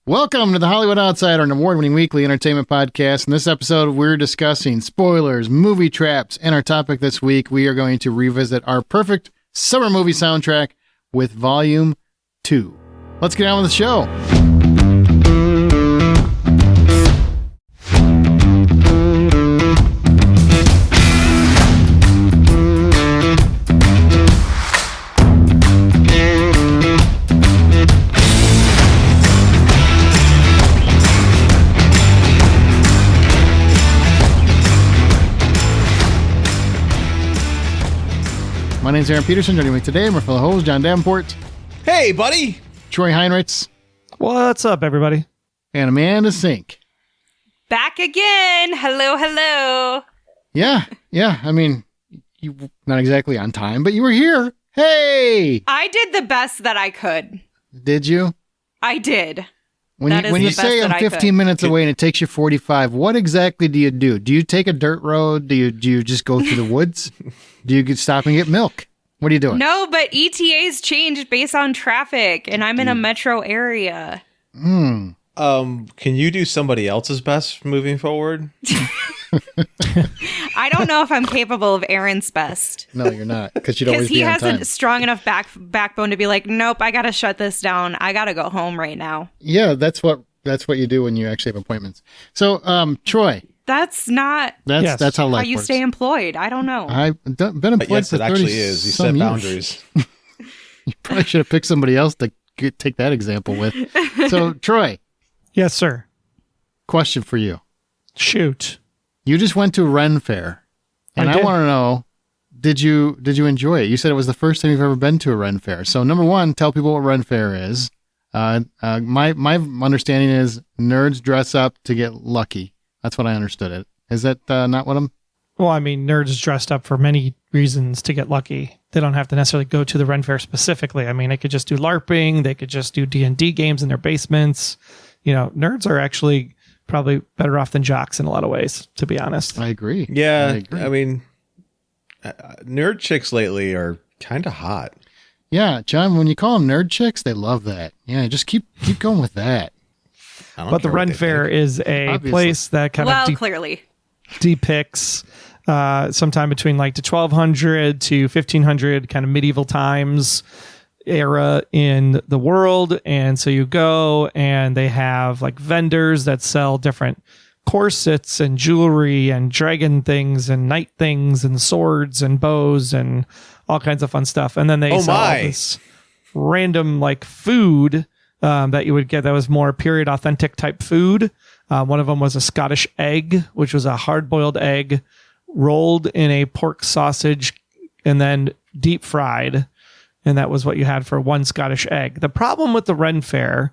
Welcome to the Hollywood Outsider, an award-winning weekly entertainment podcast. In this episode, we're discussing spoilers, movie traps, and our topic this week, we are going to revisit our perfect summer movie soundtrack with Volume 2. Let's get on with the show. My name's Aaron Peterson. Joining me today, my fellow host, John Davenport. Hey, buddy. Troy Heinrichs. What's up, everybody? And Amanda Sink. Back again. Hello. Yeah. I mean, you not exactly on time, but you were here. Hey! I did the best that I could. Did you? I did. When you say I'm 15 minutes away and it takes you 45, what exactly do you do? Do you take a dirt road? Do you just go through the woods? Do you stop and get milk? What are you doing? No, but ETAs changed based on traffic, and I'm in a metro area. Hmm. Can you do somebody else's best moving forward? I don't know if I'm capable of Aaron's best. No, you're not, because you'd always be on time. Because he has a strong enough backbone to be like, nope, I got to shut this down. I got to go home right now. Yeah, that's what you do when you actually have appointments. So, Troy. That's not that's how life how you works. stay employed. I don't know. I've been employed yes, for 30 it actually is. You set boundaries. You probably should have picked somebody else to take that example with. So, Troy. Yes, sir. Question for you. Shoot. You just went to Ren Fair, and I want to know, did you enjoy it? You said it was the first time you've ever been to a Ren Fair. So, number one, tell people what Ren Fair is. My understanding is nerds dress up to get lucky. That's what I understood it. Is that not what I'm... Well, I mean, nerds dressed up for many reasons to get lucky. They don't have to necessarily go to the Ren Fair specifically. I mean, they could just do LARPing. They could just do D&D games in their basements. You know, nerds are actually probably better off than jocks in a lot of ways, to be honest. I agree. Yeah, I mean, nerd chicks lately are kind of hot. Yeah, John, when you call them nerd chicks, they love that. Yeah, just keep going with that. But the Ren Fair is a place that kind of clearly depicts sometime between like the 1200 to 1500 kind of medieval times era in the world. And so you go and they have like vendors that sell different corsets and jewelry and dragon things and knight things and swords and bows and all kinds of fun stuff. And then they sell all this random like food that you would get that was more period authentic type food. One of them was a Scottish egg, which was a hard-boiled egg rolled in a pork sausage and then deep fried. And that was what you had for one Scottish egg. The problem with the Ren Fair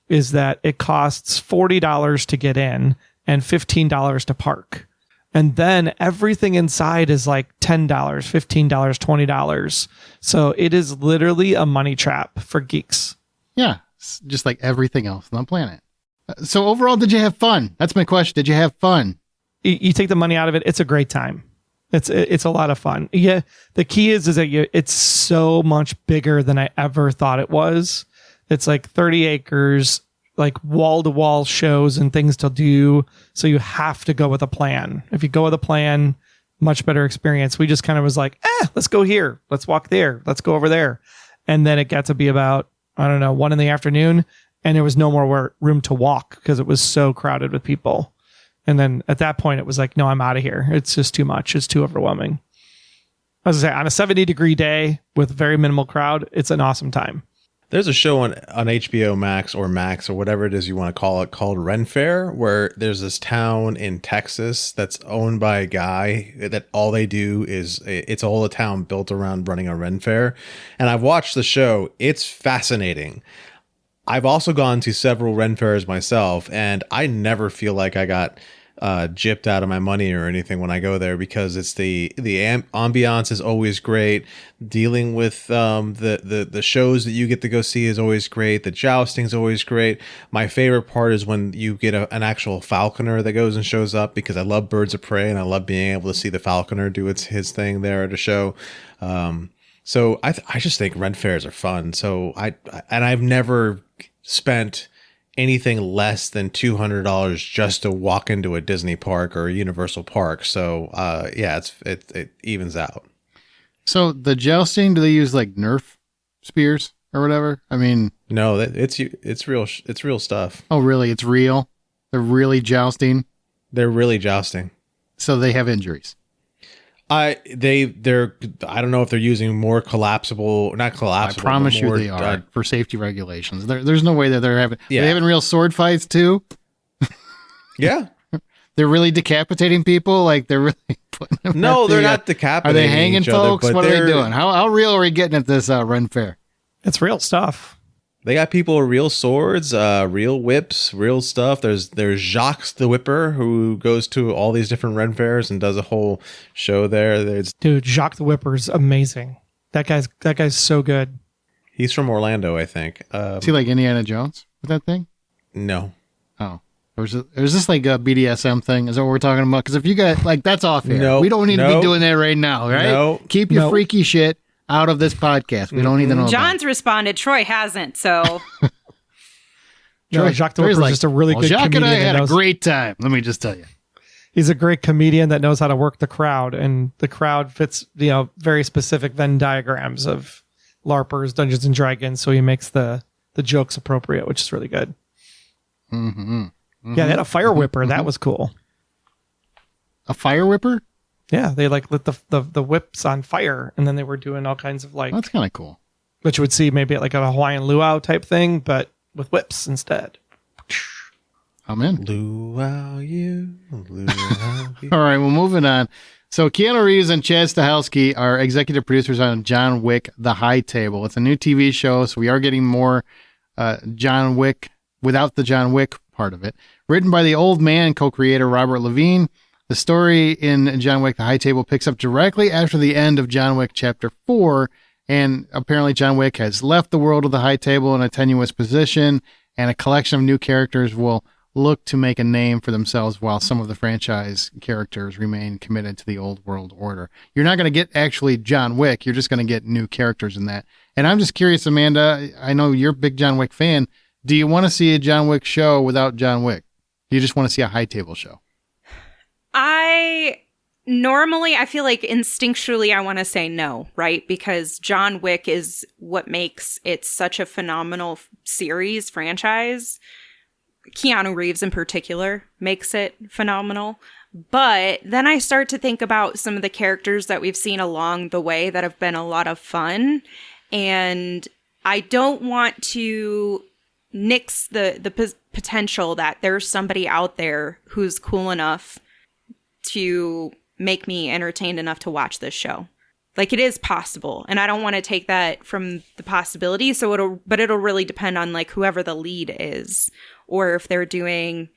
is that it costs $40 to get in and $15 to park. And then everything inside is like $10, $15, $20. So it is literally a money trap for geeks. Yeah. Just like everything else on the planet. So overall, did you have fun? That's my question. Did you have fun? You take the money out of it. It's a great time. It's a lot of fun. Yeah. The key is that it's so much bigger than I ever thought it was. It's like 30 acres, like wall to wall shows and things to do. So you have to go with a plan. If you go with a plan, much better experience. We just kind of was like, let's go here. Let's walk there. Let's go over there. And then it got to be about, I don't know, 1 p.m. and there was no more room to walk because it was so crowded with people. And then at that point, it was like, no, I'm out of here. It's just too much. It's too overwhelming. As I say, on a 70-degree day with very minimal crowd, it's an awesome time. There's a show on HBO Max or whatever it is you want to call it called Ren Fair, where there's this town in Texas that's owned by a guy that all they do is it's all a town built around running a Ren Fair. And I've watched the show. It's fascinating. I've also gone to several Ren Fairs myself, and I never feel like I got gypped out of my money or anything when I go there, because it's the ambiance is always great. Dealing with the shows that you get to go see is always great. The jousting is always great. My favorite part is when you get an actual falconer that goes and shows up, because I love birds of prey and I love being able to see the falconer do his thing there at a show. So I just think Ren Fairs are fun. So I've never spent anything less than $200 just to walk into a Disney park or a Universal park. So yeah, it evens out. So the jousting, do they use like Nerf spears or whatever? I mean, no, it's real. It's real stuff. Oh, really? It's real? They're really jousting? They're really jousting. So they have injuries. I don't know if they're using more collapsible, not collapsible. I promise you they are for safety regulations. There's no way that they're having real sword fights too. Yeah. They're really decapitating people. Like they're really putting them. No, they're not decapitating. Are they hanging folks? What are they doing? How real are we getting at this Ren Fair? It's real stuff. They got people with real swords, real whips, real stuff. There's Jacques the Whipper who goes to all these different Ren fairs and does a whole show there. Dude, Jacques the Whipper's amazing. That guy's so good. He's from Orlando, I think. Is he like Indiana Jones with that thing? No. Oh. Or is this like a BDSM thing? Is that what we're talking about? Because if you got like that's off here. No, we don't need to be doing that right now, right? No. Keep your freaky shit out of this podcast. We don't need to know. John's responded. Troy hasn't. So no, Jacques the Whipper is just a really good Jacques comedian. And I had a great time. Let me just tell you. He's a great comedian that knows how to work the crowd, and the crowd fits, very specific Venn diagrams of LARPers, Dungeons and Dragons. So he makes the jokes appropriate, which is really good. Mm-hmm. Mm-hmm. Yeah, they had a fire whipper. That was cool. A fire whipper? Yeah, they like lit the whips on fire, and then they were doing all kinds of like. That's kind of cool. Which you would see maybe at like a Hawaiian luau type thing, but with whips instead. I'm in. Luau you. All right, well, moving on. So Keanu Reeves and Chad Stahelski are executive producers on John Wick: The High Table. It's a new TV show, so we are getting more John Wick without the John Wick part of it. Written by the Old Man co-creator Robert Levine. The story in John Wick: The High Table picks up directly after the end of John Wick Chapter 4, and apparently John Wick has left the world of the High Table in a tenuous position, and a collection of new characters will look to make a name for themselves while some of the franchise characters remain committed to the old world order. You're not going to get actually John Wick, you're just going to get new characters in that. And I'm just curious, Amanda, I know you're a big John Wick fan. Do you want to see a John Wick show without John Wick? Do you just want to see a High Table show? I feel like instinctually I want to say no, right? Because John Wick is what makes it such a phenomenal series, franchise. Keanu Reeves in particular makes it phenomenal. But then I start to think about some of the characters that we've seen along the way that have been a lot of fun. And I don't want to nix the potential that there's somebody out there who's cool enough to make me entertained enough to watch this show. Like, it is possible, and I don't want to take that from the possibility. So it'll really depend on like whoever the lead is, or if they're doing,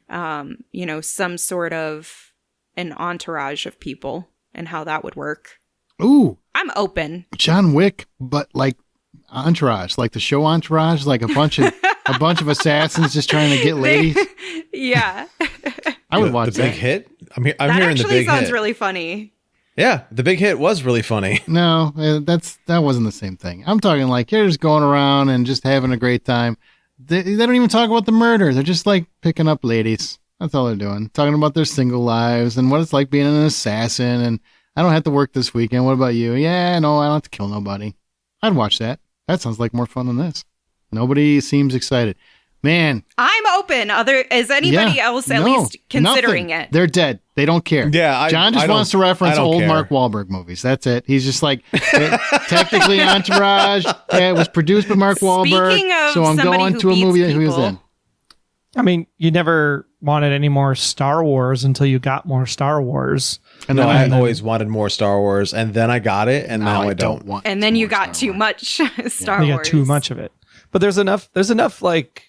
some sort of an entourage of people and how that would work. Ooh, I'm open. John Wick, but like Entourage, like the show Entourage, like a bunch of assassins just trying to get ladies. Yeah, I would watch the big that. hit. I'm hearing the big hit. That actually sounds really funny. Yeah, the big hit was really funny. No, that wasn't the same thing. I'm talking like you're just going around and just having a great time. They don't even talk about the murder. They're just like picking up ladies. That's all they're doing. Talking about their single lives and what it's like being an assassin. And I don't have to work this weekend. What about you? Yeah, no, I don't have to kill nobody. I'd watch that. That sounds like more fun than this. Nobody seems excited. Man. I'm open. Is anybody else at least considering nothing. it? They're dead. They don't care. Yeah, John just wants to reference old Mark Wahlberg movies. That's it. He's just like, technically Entourage. Yeah, it was produced by Mark Wahlberg. So I'm going to a movie that he was in. I mean, you never wanted any more Star Wars until you got more Star Wars. And no, I always wanted more Star Wars, and then I got it, and now I don't want. And then you got too much Star Wars. You got too much of it. But there's enough like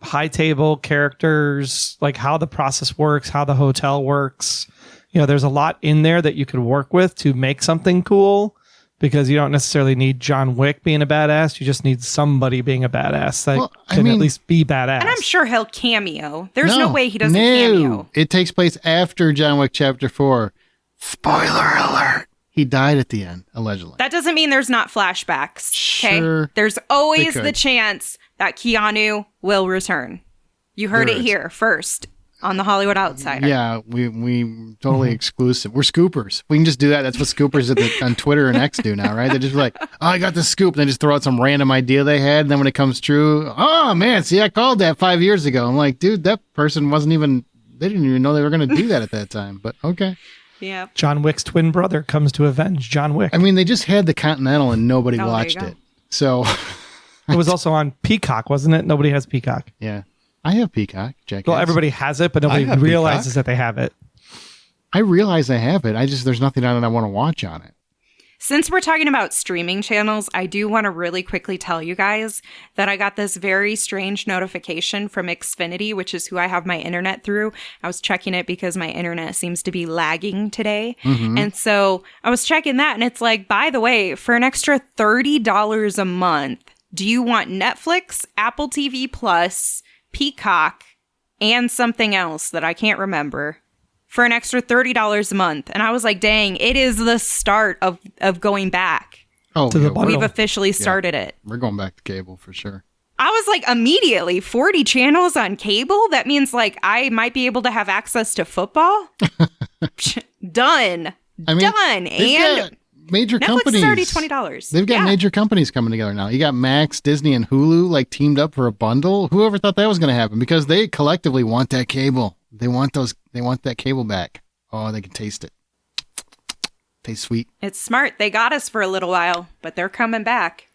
High Table characters, like how the process works, how the hotel works. There's a lot in there that you could work with to make something cool, because you don't necessarily need John Wick being a badass. You just need somebody being a badass that can at least be badass. And I'm sure he'll cameo. There's no way he doesn't cameo. It takes place after John Wick Chapter 4. Spoiler alert. He died at the end, allegedly. That doesn't mean there's not flashbacks. Okay? Sure, there's always the chance that Keanu will return. You heard it here first on the Hollywood Outsider. Yeah, we totally exclusive. We're scoopers. We can just do that. That's what scoopers on Twitter and X do now, right? They just like, oh, I got the scoop. And they just throw out some random idea they had. And then when it comes true, oh, man, see, I called that 5 years ago. I'm like, dude, that person they didn't even know they were going to do that at that time. But okay. Yeah. John Wick's twin brother comes to avenge John Wick. I mean, they just had the Continental and nobody watched it. So it was also on Peacock, wasn't it? Nobody has Peacock. Yeah. I have Peacock, Jackass. Well, everybody has it, but nobody realizes that they have it. I realize I have it. There's nothing on it I want to watch on it. Since we're talking about streaming channels, I do want to really quickly tell you guys that I got this very strange notification from Xfinity, which is who I have my internet through. I was checking it because my internet seems to be lagging today. Mm-hmm. And so I was checking that and it's like, by the way, for an extra $30 a month, do you want Netflix, Apple TV Plus, Peacock, and something else that I can't remember for an extra $30 a month? And I was like, dang, it is the start of going back. Oh, to the bundle. We've officially started it. We're going back to cable for sure. I was like, immediately 40 channels on cable? That means like I might be able to have access to football? Done. Done. And major Netflix companies. is already $20. They've got major companies coming together now. You got Max, Disney, and Hulu like teamed up for a bundle. Whoever thought that was going to happen? Because they collectively want that cable. They want that cable back. Oh, they can taste it. Tastes sweet. It's smart. They got us for a little while, but they're coming back.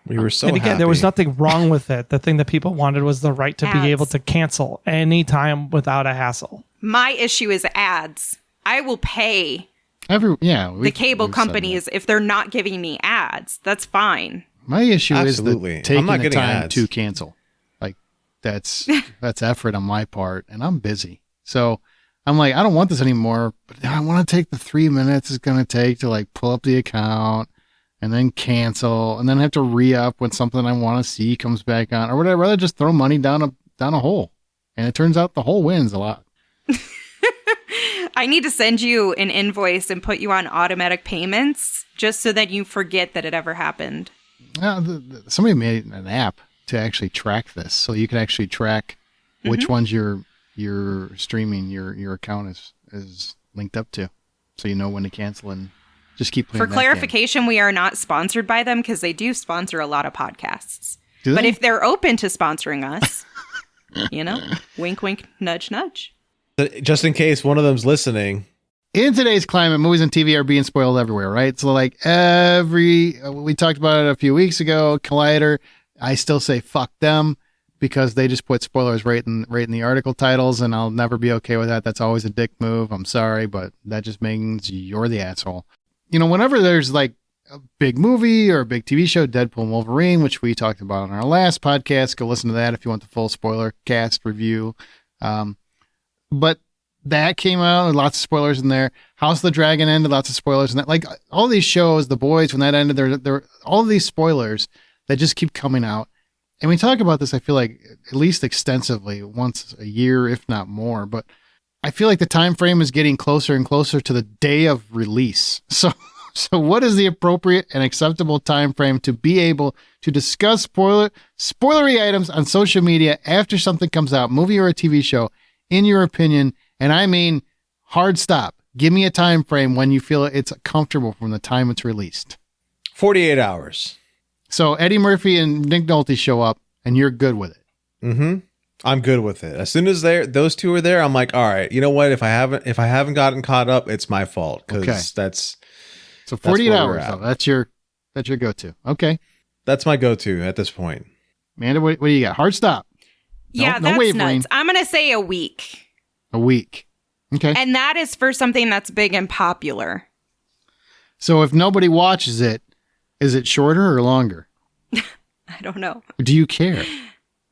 We were so And again, happy. there was nothing wrong with it. The thing that people wanted was the right to Ads. be able to cancel anytime without a hassle. My issue is ads. I will pay the cable companies if they're not giving me ads. That's fine. My issue Absolutely. is taking I'm not the getting time ads. to cancel. Like that's effort on my part, and I'm busy. So I'm like, I don't want this anymore, but I want to take the 3 minutes it's going to take to like pull up the account and then cancel and then have to re-up when something I want to see comes back on or whatever. I'd rather just throw money down a hole. And it turns out the hole wins a lot. I need to send you an invoice and put you on automatic payments just so that you forget that it ever happened. Somebody made an app to actually track this, so you can actually track which ones you're streaming your account is linked up to, so you know when to cancel and just keep playing. For clarification, we are not sponsored by them because they do sponsor a lot of podcasts. Do but they? if they're open to sponsoring us, wink, wink, nudge, nudge. Just in case one of them's listening. In today's climate, movies and TV are being spoiled everywhere, right? So like we talked about it a few weeks ago, Collider, I still say fuck them because they just put spoilers right in the article titles, and I'll never be okay with that. That's always a dick move. I'm sorry, but that just means you're the asshole. Whenever there's like a big movie or a big TV show, Deadpool and Wolverine, which we talked about on our last podcast, go listen to that if you want the full spoiler cast review. But that came out, lots of spoilers in there. House of the Dragon ended, lots of spoilers in that. Like all these shows, The Boys, when that ended, there all of these spoilers that just keep coming out. And we talk about this, I feel like, at least extensively, once a year, if not more. But I feel like the time frame is getting closer and closer to the day of release. So what is the appropriate and acceptable time frame to be able to discuss spoilery items on social media after something comes out, movie or a TV show, in your opinion? And I mean, hard stop. Give me a time frame when you feel it's comfortable from the time it's released. 48 hours. So Eddie Murphy and Nick Nolte show up, and you're good with it. Mm-hmm. I'm good with it. As soon as those two are there, I'm like, all right, you know what? If I haven't gotten caught up, it's my fault because that's so 48 hours. Though. That's your go-to. Okay, that's my go-to at this point. Amanda, what do you got? Hard stop. Yeah, no that's wavering. nuts. I'm gonna say a week. A week. Okay. And that is for something that's big and popular. So if nobody watches it, is it shorter or longer? I don't know. Do you care?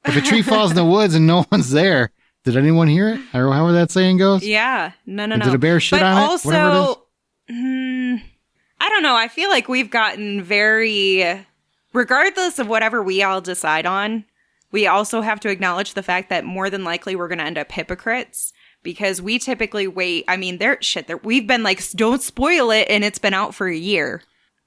If a tree falls in the woods and no one's there, did anyone hear it? Or however that saying goes? Yeah. No. Did a bear shit but on also, it? Whatever it is? I don't know. I feel like we've gotten very, regardless of whatever we all decide on, we also have to acknowledge the fact that more than likely we're going to end up hypocrites because we typically wait. I mean, we've been like, don't spoil it. And it's been out for a year.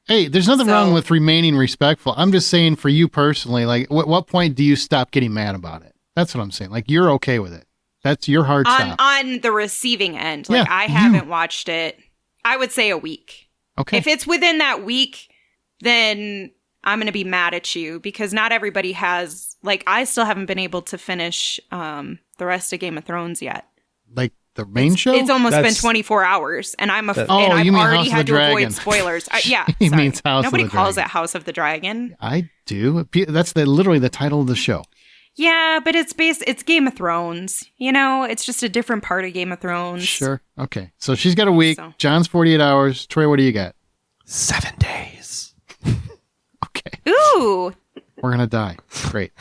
Hey, there's nothing wrong with remaining respectful. I'm just saying for you personally, like, what point do you stop getting mad about it? That's what I'm saying. Like, you're okay with it. That's your hard stop. On the receiving end. Like, I haven't watched it. I would say a week. Okay. If it's within that week, then I'm going to be mad at you because not everybody has, like, I still haven't been able to finish the rest of Game of Thrones yet. Like the main show? It's almost been 24 hours and I've already had to avoid spoilers. Yeah. He means House Nobody of the calls Dragon. it House of the Dragon. I do. That's literally the title of the show. Yeah, but it's Game of Thrones. You know, it's just a different part of Game of Thrones. Sure. Okay. So she's got a week. So. John's 48 hours. Troy, what do you got? 7 days. Okay. Ooh. We're going to die. Great.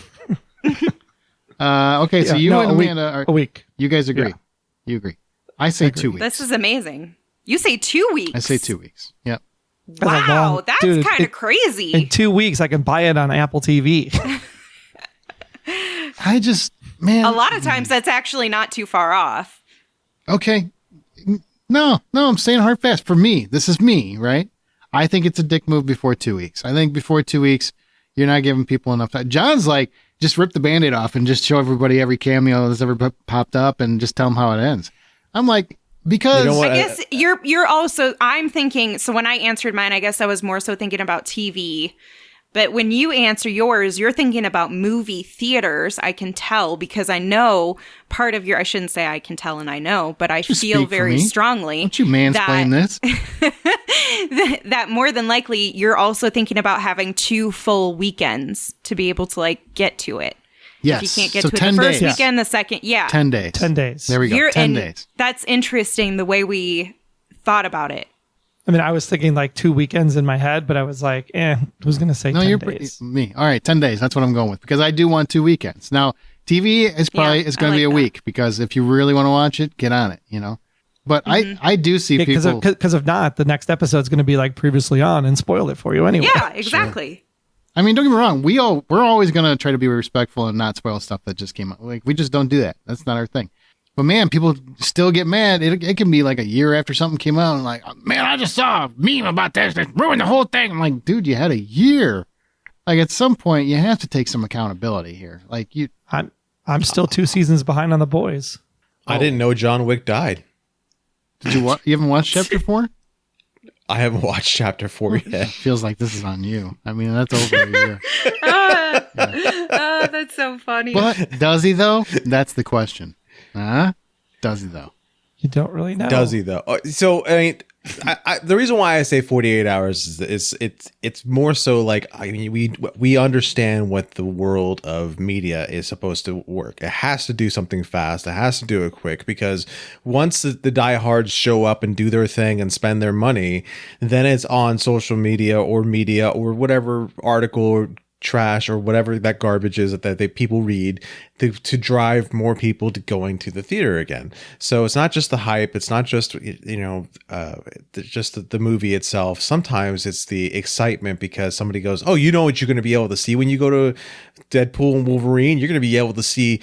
Okay. So you and Amanda are... A week. You guys agree? Yeah. You agree. I say 2 weeks. This is amazing. You say 2 weeks. I say 2 weeks. Yep. Wow. That's kind of crazy. In 2 weeks, I can buy it on Apple TV. I just, man. A lot of times that's actually not too far off. Okay. No, I'm saying hard fast. For me, this is me, right? I think it's a dick move before 2 weeks. I think before 2 weeks, you're not giving people enough time. John's like, just rip the Band-Aid off and just show everybody every cameo that's ever popped up and just tell them how it ends. I'm like, because... You know what? I guess you're also, I'm thinking, so when I answered mine, I guess I was more so thinking about TV. But when you answer yours, you're thinking about movie theaters, I can tell, because I know part of your, I shouldn't say I can tell and I know, but I feel very strongly. Don't you mansplain this? that more than likely you're also thinking about having 2 full weekends to be able to like get to it. Yes. If you can't get so to it 10 the first days. weekend, the second, 10 days. 10 days. There we go. 10 days. That's interesting the way we thought about it. I mean, I was thinking like 2 weekends in my head, but I was like, who's going to say 10 days? Me. All right, 10 days. That's what I'm going with because I do want 2 weekends. Now, TV is probably going to be a week because if you really want to watch it, get on it, you know. But I do see people... Because if not, the next episode's going to be like previously on and spoil it for you anyway. Yeah, exactly. Sure. I mean, don't get me wrong. We're always going to try to be respectful and not spoil stuff that just came out. Like, we just don't do that. That's not our thing. But man, people still get mad. It can be like a year after something came out and like, man, I just saw a meme about this. It ruined the whole thing. I'm like, dude, you had a year. Like at some point, you have to take some accountability here. Like I'm still 2 seasons behind on the boys. I didn't know John Wick died. Did you haven't watched chapter 4? I haven't watched chapter 4 yet. Feels like this is on you. I mean, that's over a year. Oh, that's so funny. But does he though? That's the question. Does he though? You don't really know. Does he though? So I mean, the reason why I say 48 hours is it's more so like, I mean, we understand what the world of media is supposed to work. It has to do something fast. It has to do it quick because once the diehards show up and do their thing and spend their money, then it's on social media or whatever article or trash or whatever that garbage is that people read to drive more people to going to the theater again. So it's not just the hype. It's not just, just the movie itself. Sometimes it's the excitement because somebody goes, oh, you know what you're going to be able to see when you go to Deadpool and Wolverine? You're going to be able to see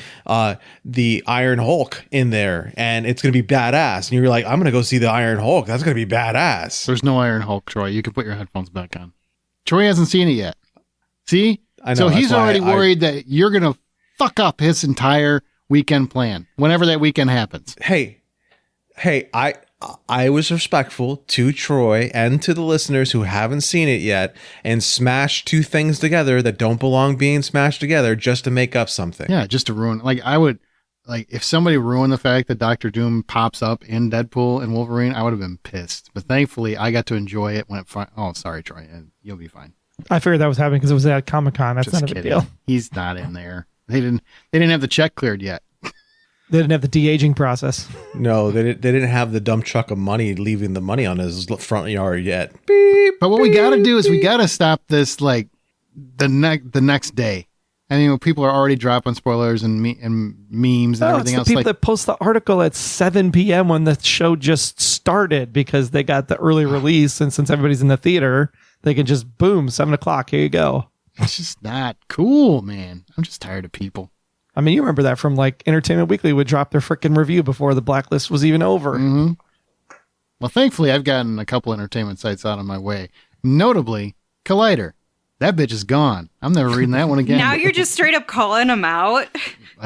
the Iron Hulk in there and it's going to be badass. And you're like, I'm going to go see the Iron Hulk. That's going to be badass. There's no Iron Hulk, Troy. You can put your headphones back on. Troy hasn't seen it yet. See? I know, so he's already worried that you're going to fuck up his entire weekend plan whenever that weekend happens. Hey, I was respectful to Troy and to the listeners who haven't seen it yet and smashed 2 things together that don't belong being smashed together just to make up something. Yeah, just to ruin. Like I would, like if somebody ruined the fact that Dr. Doom pops up in Deadpool and Wolverine, I would have been pissed. But thankfully, I got to enjoy it when it. Oh, sorry, Troy. You'll be fine. I figured that was happening because it was at Comic-Con. That's Just not a big kidding. deal. He's not in there. They didn't have the check cleared yet. They didn't have the de-aging process. No, they didn't have the dump truck of money leaving the money on his front yard yet. Beep, but what we got to do is we got to stop this like the next day. And people are already dropping spoilers and memes and everything else. It's the people that post the article at 7 p.m. when the show just started because they got the early release, and since everybody's in the theater, they can just boom, 7 o'clock. Here you go. It's just not cool, man. I'm just tired of people. I mean, you remember that from like Entertainment Weekly would drop their freaking review before the blacklist was even over. Mm-hmm. Well, thankfully, I've gotten a couple entertainment sites out of my way. Notably, Collider. That bitch is gone. I'm never reading that one again. Now you're just straight up calling him out.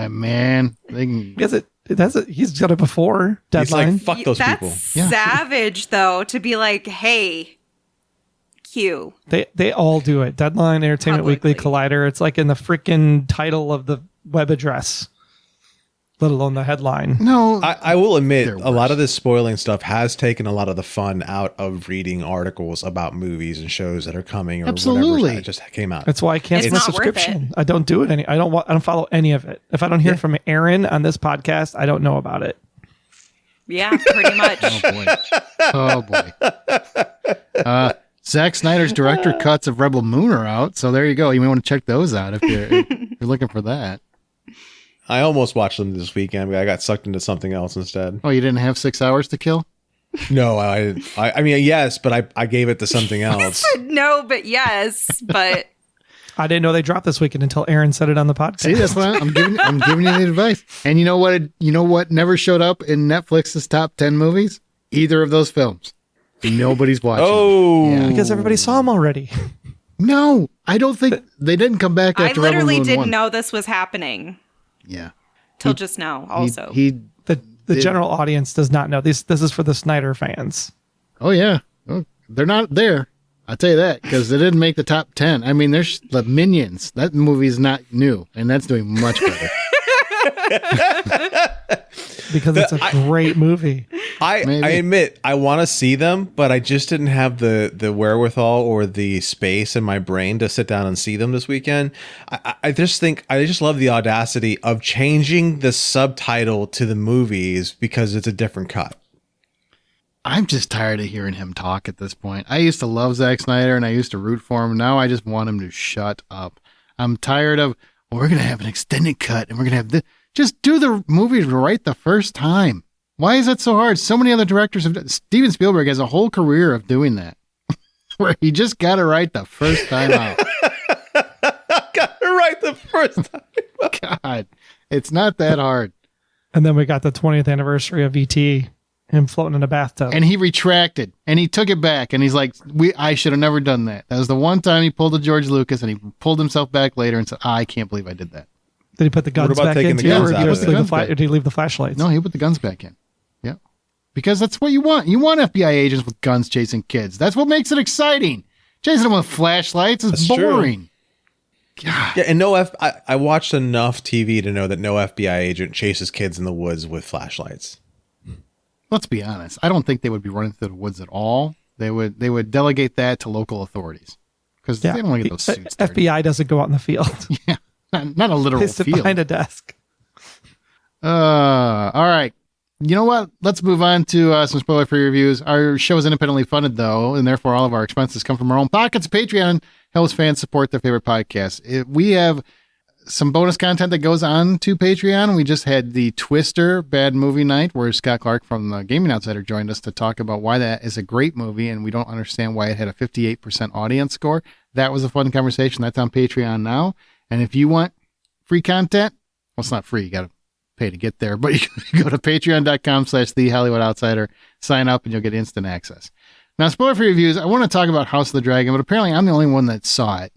Man, they can... He's done it before. Deadline. He's like, fuck those That's people. Yeah. savage, though, to be like, hey, Q. They all do it. Deadline, Entertainment Weekly, Publicly. Collider. It's like in the freaking title of the web address, let alone the headline. No, I will admit, They're a lot worse. of this spoiling stuff has taken a lot of the fun out of reading articles about movies and shows that are coming or Absolutely. whatever that just came out. That's why I canceled It's my not worth subscription. I don't do it I don't follow any of it. If I don't hear from Aaron on this podcast, I don't know about it. Yeah, pretty much. oh boy. Zack Snyder's director cuts of Rebel Moon are out, so there you go. You may want to check those out if you're looking for that. I almost watched them this weekend, but I got sucked into something else instead. Oh, you didn't have 6 hours to kill? No, I mean, yes, but I gave it to something else. No, but yes, but I didn't know they dropped this weekend until Aaron said it on the podcast. See, that's why I'm giving you the advice. And you know what? You know what never showed up in Netflix's top 10 movies? Either of those films. Nobody's watching. Oh, Yeah. Because everybody saw them already. No, I don't think they didn't come back I after literally Rebel Moon didn't 1. know this was happening Yeah. till just now. Also, He The general audience does not know. This is for the Snyder fans. oh yeah. Oh, they're not there. I'll tell you that because they didn't make the top 10. I mean, there's the Minions. That movie's not new, and that's doing much better. Because it's a great movie. I Maybe. admit I want to see them, but I just didn't have the wherewithal or the space in my brain to sit down and see them this weekend. I just love the audacity of changing the subtitle to the movies because it's a different cut. I'm just tired of hearing him talk at this point. I used to love Zack Snyder, and I used to root for him. Now I just want him to shut up. I'm tired of, well, we're going to have an extended cut, and we're going to have this. Just do the movie right the first time. Why is that so hard? So many other directors have done. Steven Spielberg has a whole career of doing that, where he just got it right the first time out. Got it right the first time. God, it's not that hard. And then we got the 20th anniversary of E.T., him floating in a bathtub. And he retracted, and he took it back, and he's like, I should have never done that. That was the one time he pulled a George Lucas, and he pulled himself back later and said, I can't believe I did that. Did he put the guns about back taking in the too? guns Or out did of he it? leave or did he leave the flashlights? No, he put the guns back in. Yeah. Because that's what you want. You want FBI agents with guns chasing kids. That's what makes it exciting. Chasing them with flashlights is That's true. boring. God. Yeah, and I watched enough TV to know that no FBI agent chases kids in the woods with flashlights. Let's be honest. I don't think they would be running through the woods at all. They would delegate that to local authorities. Because they don't want to get those suits dirty. FBI doesn't go out in the field. Yeah. Not a literal They sit field. behind a desk. All right. You know what? Let's move on to some spoiler-free reviews. Our show is independently funded, though, and therefore all of our expenses come from our own pockets. Patreon helps fans support their favorite podcasts. We have some bonus content that goes on to Patreon. We just had the Twister Bad Movie Night, where Scott Clark from the Gaming Outsider joined us to talk about why that is a great movie, and we don't understand why it had a 58% audience score. That was a fun conversation. That's on Patreon now. And if you want free content, well, it's not free. You got to pay to get there, but you can go to patreon.com/The Hollywood Outsider, sign up, and you'll get instant access. Now, spoiler-free reviews, I want to talk about House of the Dragon, but apparently I'm the only one that saw it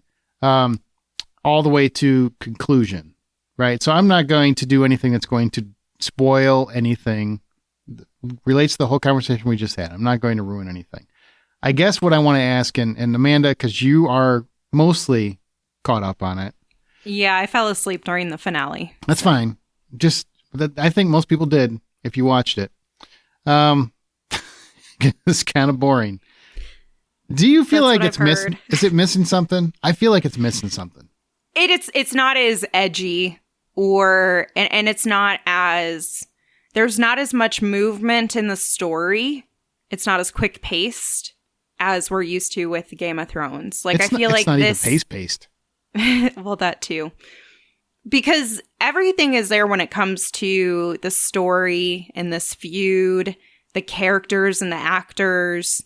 all the way to conclusion, right? So I'm not going to do anything that's going to spoil anything that relates to the whole conversation we just had. I'm not going to ruin anything. I guess what I want to ask, and Amanda, because you are mostly caught up on it. yeah, I fell asleep during the finale. That's fine. Just that I think most people did if you watched it. It's kind of boring. Do you feel That's like what it's I've missing? heard. Is it missing something? I feel like it's missing something. It's not as edgy and it's not as there's not as much movement in the story. It's not as quick paced as we're used to with Game of Thrones. Like It's I feel not, like it's not this even paste. well, that too. Because everything is there when it comes to the story and this feud, the characters and the actors,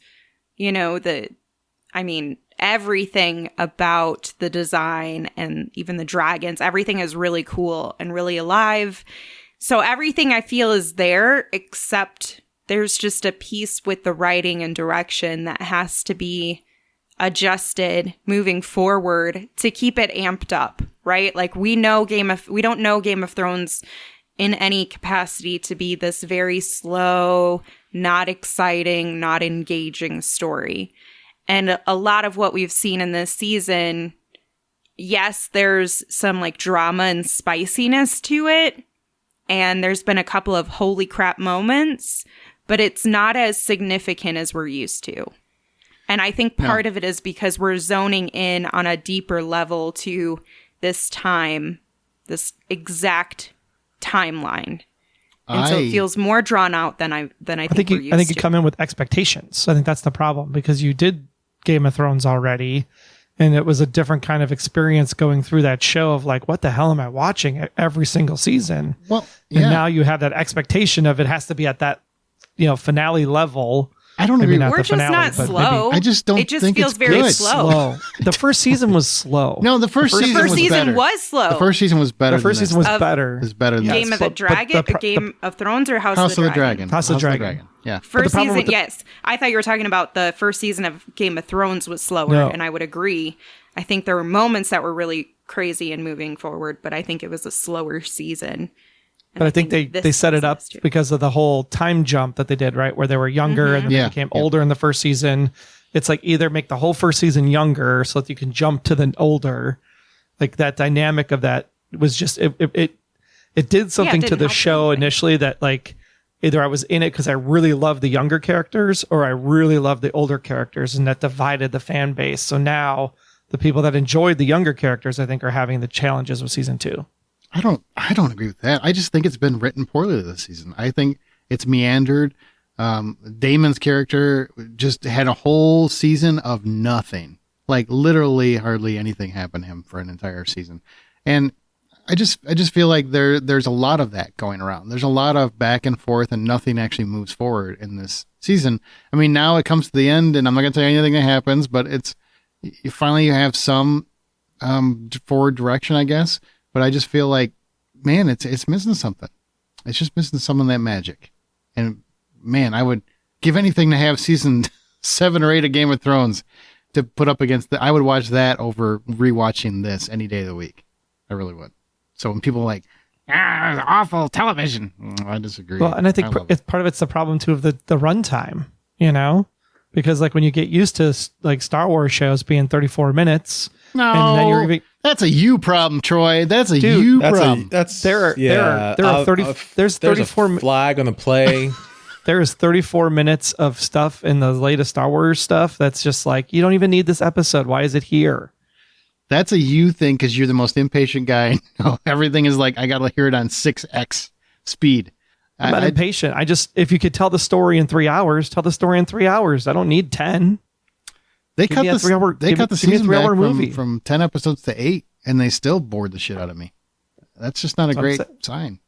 everything about the design and even the dragons, everything is really cool and really alive. So everything I feel is there, except there's just a piece with the writing and direction that has to be adjusted moving forward to keep it amped up, right? Like we don't know Game of Thrones in any capacity to be this very slow, not exciting, not engaging story. And a lot of what we've seen in this season, yes, there's some like drama and spiciness to it. And there's been a couple of holy crap moments, but it's not as significant as we're used to. And I think part of it is because we're zoning in on a deeper level to this time, this exact timeline. And so it feels more drawn out than I think we're used to. I think you come in with expectations. I think that's the problem, because you did Game of Thrones already, and it was a different kind of experience going through that show of like, what the hell am I watching every single season? Well, yeah. And now you have that expectation of it has to be at that, finale level. I don't agree. We're just not slow. I just don't. It just think feels it's very good. slow. The first season was slow. No, the first season was slow. The first season was better. The first season was better. Is better than Game of the Dragon, Game of Thrones, or House of the Dragon. House of the Dragon. Yeah. First season, yes. I thought you were talking about the first season of Game of Thrones was slower, and I would agree. I think there were moments that were really crazy and moving forward, but I think it was a slower season. But I think they set it up because of the whole time jump that they did, right? Where they were younger and then they became older in the first season. It's like either make the whole first season younger so that you can jump to the older. Like that dynamic of that was just, it did something to the show initially that like either I was in it because I really loved the younger characters or I really loved the older characters, and that divided the fan base. So now the people that enjoyed the younger characters, I think, are having the challenges with season 2. I don't agree with that. I just think it's been written poorly this season. I think it's meandered. Damon's character just had a whole season of nothing. Like literally hardly anything happened to him for an entire season. And I just feel like there's a lot of that going around. There's a lot of back and forth and nothing actually moves forward in this season. I mean, now it comes to the end and I'm not going to tell you anything that happens, but you finally have some forward direction, I guess. But I just feel like, man, it's missing something. It's just missing some of that magic. And man, I would give anything to have season 7 or 8 of Game of Thrones to put up against I would watch that over rewatching this any day of the week. I really would. So when people are like, awful television, I disagree. Well, and I think part of it's the problem too of the runtime, because like when you get used to like Star Wars shows being 34 minutes. No, and then you're that's a you problem, Troy. That's a you problem. There's 34 flag on the play. There is 34 minutes of stuff in the latest Star Wars stuff that's just like, you don't even need this episode. Why is it here? That's a you thing because you're the most impatient guy. No, everything is like, I got to hear it on 6x speed. I'm not impatient. If you could tell the story in 3 hours, tell the story in 3 hours. I don't need 10. They cut the season back from 10 episodes to 8, and they still bored the shit out of me. That's just not a great sign.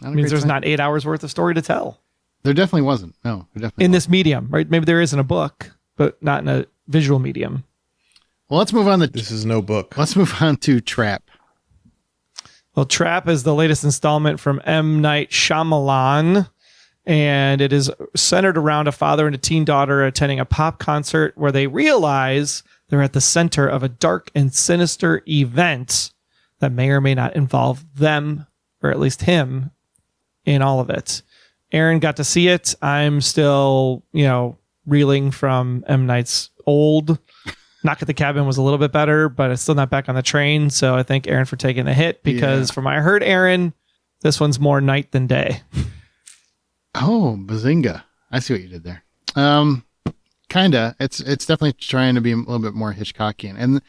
It means there's not 8 hours worth of story to tell. There definitely wasn't. No, there definitely in this medium, right? Maybe there is in a book, but not in a visual medium. Well, let's move on. This is no book. Let's move on to Trap. Well, Trap is the latest installment from M. Night Shyamalan. And it is centered around a father and a teen daughter attending a pop concert where they realize they're at the center of a dark and sinister event that may or may not involve them, or at least him, in all of it. Aaron got to see it. I'm still, reeling from M. Night's old. Knock at the Cabin was a little bit better, but it's still not back on the train. So I thank Aaron for taking the hit because from what I heard, Aaron, this one's more night than day. Oh, bazinga. I see what you did there. Kinda. It's definitely trying to be a little bit more Hitchcockian. And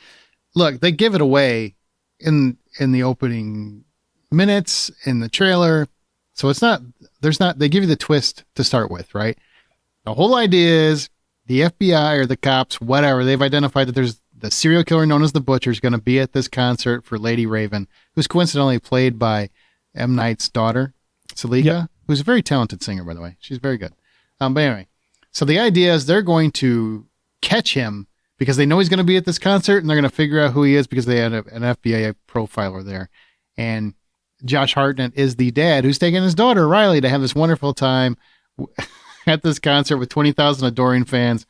look, they give it away in the opening minutes in the trailer. So they give you the twist to start with, right? The whole idea is the FBI or the cops, whatever, they've identified that there's the serial killer known as the Butcher is going to be at this concert for Lady Raven, who's coincidentally played by M. Night's daughter, Salika. Yep. Who's a very talented singer, by the way. She's very good. But anyway, so the idea is they're going to catch him because they know he's going to be at this concert, and they're going to figure out who he is because they had an FBI profiler there. And Josh Hartnett is the dad who's taking his daughter, Riley, to have this wonderful time at this concert with 20,000 adoring fans.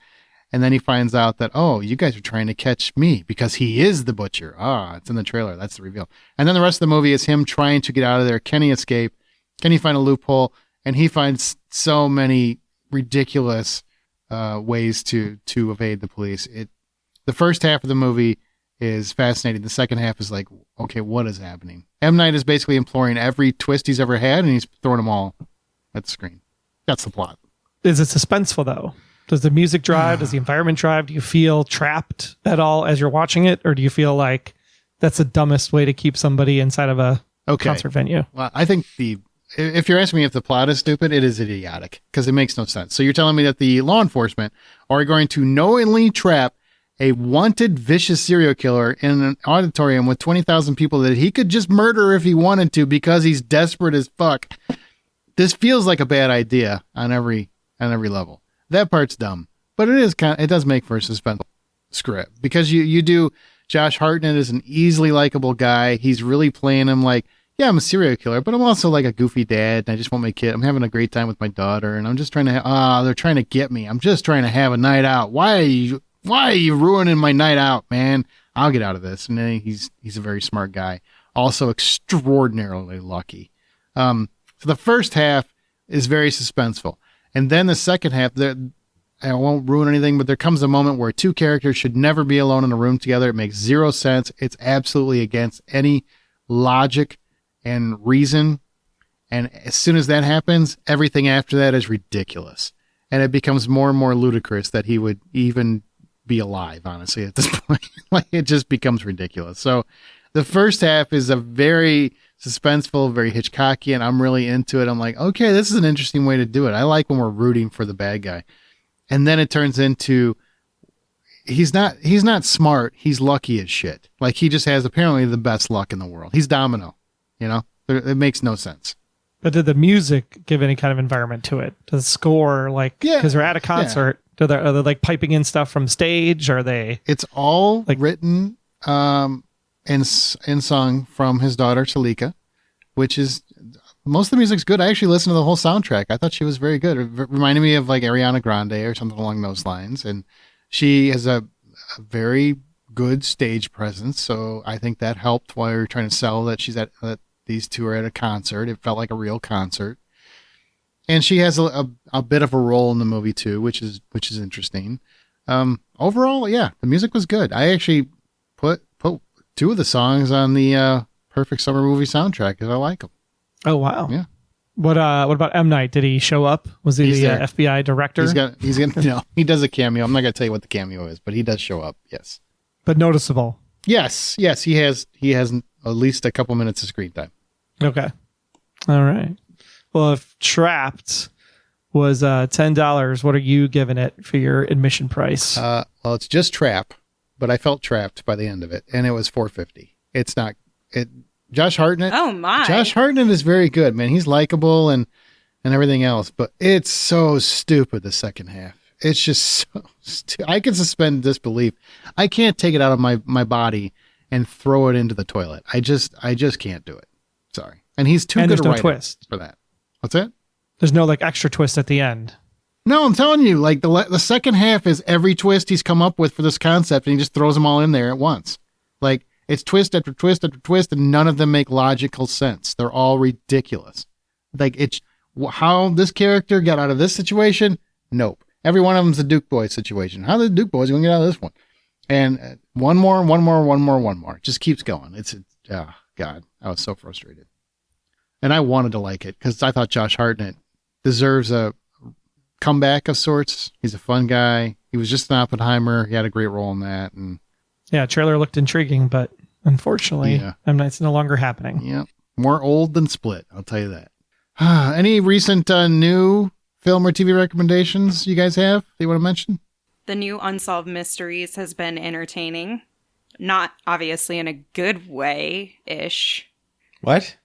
And then he finds out that, oh, you guys are trying to catch me because he is the butcher. It's in the trailer. That's the reveal. And then the rest of the movie is him trying to get out of there. Can he escape? Can he find a loophole? And he finds so many ridiculous ways to evade the police. The first half of the movie is fascinating. The second half is like, okay, what is happening? M. Night is basically imploring every twist he's ever had, and he's throwing them all at the screen. That's the plot. Is it suspenseful, though? Does the music drive? Does the environment drive? Do you feel trapped at all as you're watching it? Or do you feel like that's the dumbest way to keep somebody inside of a concert venue? Well, I think if you're asking me if the plot is stupid, it is idiotic because it makes no sense. So you're telling me that the law enforcement are going to knowingly trap a wanted vicious serial killer in an auditorium with 20,000 people that he could just murder if he wanted to because he's desperate as fuck. This feels like a bad idea on every level. That part's dumb, but it does make for a suspenseful script because you do. Josh Hartnett is an easily likable guy. He's really playing him like, yeah, I'm a serial killer, but I'm also like a goofy dad. And I just want my kid. I'm having a great time with my daughter, and I'm just trying to. They're trying to get me. I'm just trying to have a night out. Why are you ruining my night out, man? I'll get out of this. And then he's a very smart guy, also extraordinarily lucky. So the first half is very suspenseful. And then the second half, I won't ruin anything, but there comes a moment where two characters should never be alone in a room together. It makes zero sense. It's absolutely against any logic and reason. And as soon as that happens, everything after that is ridiculous. And it becomes more and more ludicrous that he would even be alive, honestly, at this point. Like, it just becomes ridiculous. So the first half is a very suspenseful, very Hitchcockian. I'm really into it. I'm like, okay, this is an interesting way to do it. I like when we're rooting for the bad guy. And then it turns into he's not smart. He's lucky as shit. Like, he just has apparently the best luck in the world. He's Domino, it makes no sense. But did the music give any kind of environment to it? Does the score, because they're at a concert, are they like piping in stuff from stage? Are they? It's all written and sung from his daughter Salika, which is most of the music's good. I actually listened to the whole soundtrack. I thought she was very good. It reminded me of like Ariana Grande or something along those lines. And she has a very good stage presence. So I think that helped while you're trying to sell that that these two are at a concert. It felt like a real concert. And she has a bit of a role in the movie too, which is interesting. Overall, yeah, the music was good. I actually put two of the songs on the Perfect Summer Movie soundtrack because I like them. Oh wow! Yeah. What about M. Night? Did he show up? Was he the FBI director? He's gonna he does a cameo. I'm not gonna tell you what the cameo is, but he does show up. Yes. But noticeable. Yes. He has at least a couple minutes of screen time. Okay. All right. Well, if Trapped was $10, what are you giving it for your admission price? Well, it's just Trap, but I felt trapped by the end of it, and it was $4.50. It's not it. Josh Hartnett. Oh my! Josh Hartnett is very good, man. He's likable and everything else, but it's so stupid. The second half, it's just so stupid. I can suspend disbelief. I can't take it out of my body and throw it into the toilet. I just can't do it. Sorry. And he's too good a writer twist for that. What's that? There's no extra twist at the end. No, I'm telling you, the second half is every twist he's come up with for this concept, and he just throws them all in there at once. Like, it's twist after twist after twist, and none of them make logical sense. They're all ridiculous. Like, it's how this character got out of this situation? Nope. Every one of them's a Duke Boy situation. How the Duke Boys going to get out of this one? And one more. It just keeps going. Oh, God, I was so frustrated. And I wanted to like it because I thought Josh Hartnett deserves a comeback of sorts. He's a fun guy. He was just an Oppenheimer. He had a great role in that. And yeah, trailer looked intriguing, but unfortunately, M. Night's no longer happening. Yeah, more old than Split, I'll tell you that. Any recent new film or TV recommendations you guys have that you want to mention? The new Unsolved Mysteries has been entertaining. Not obviously in a good way-ish. What?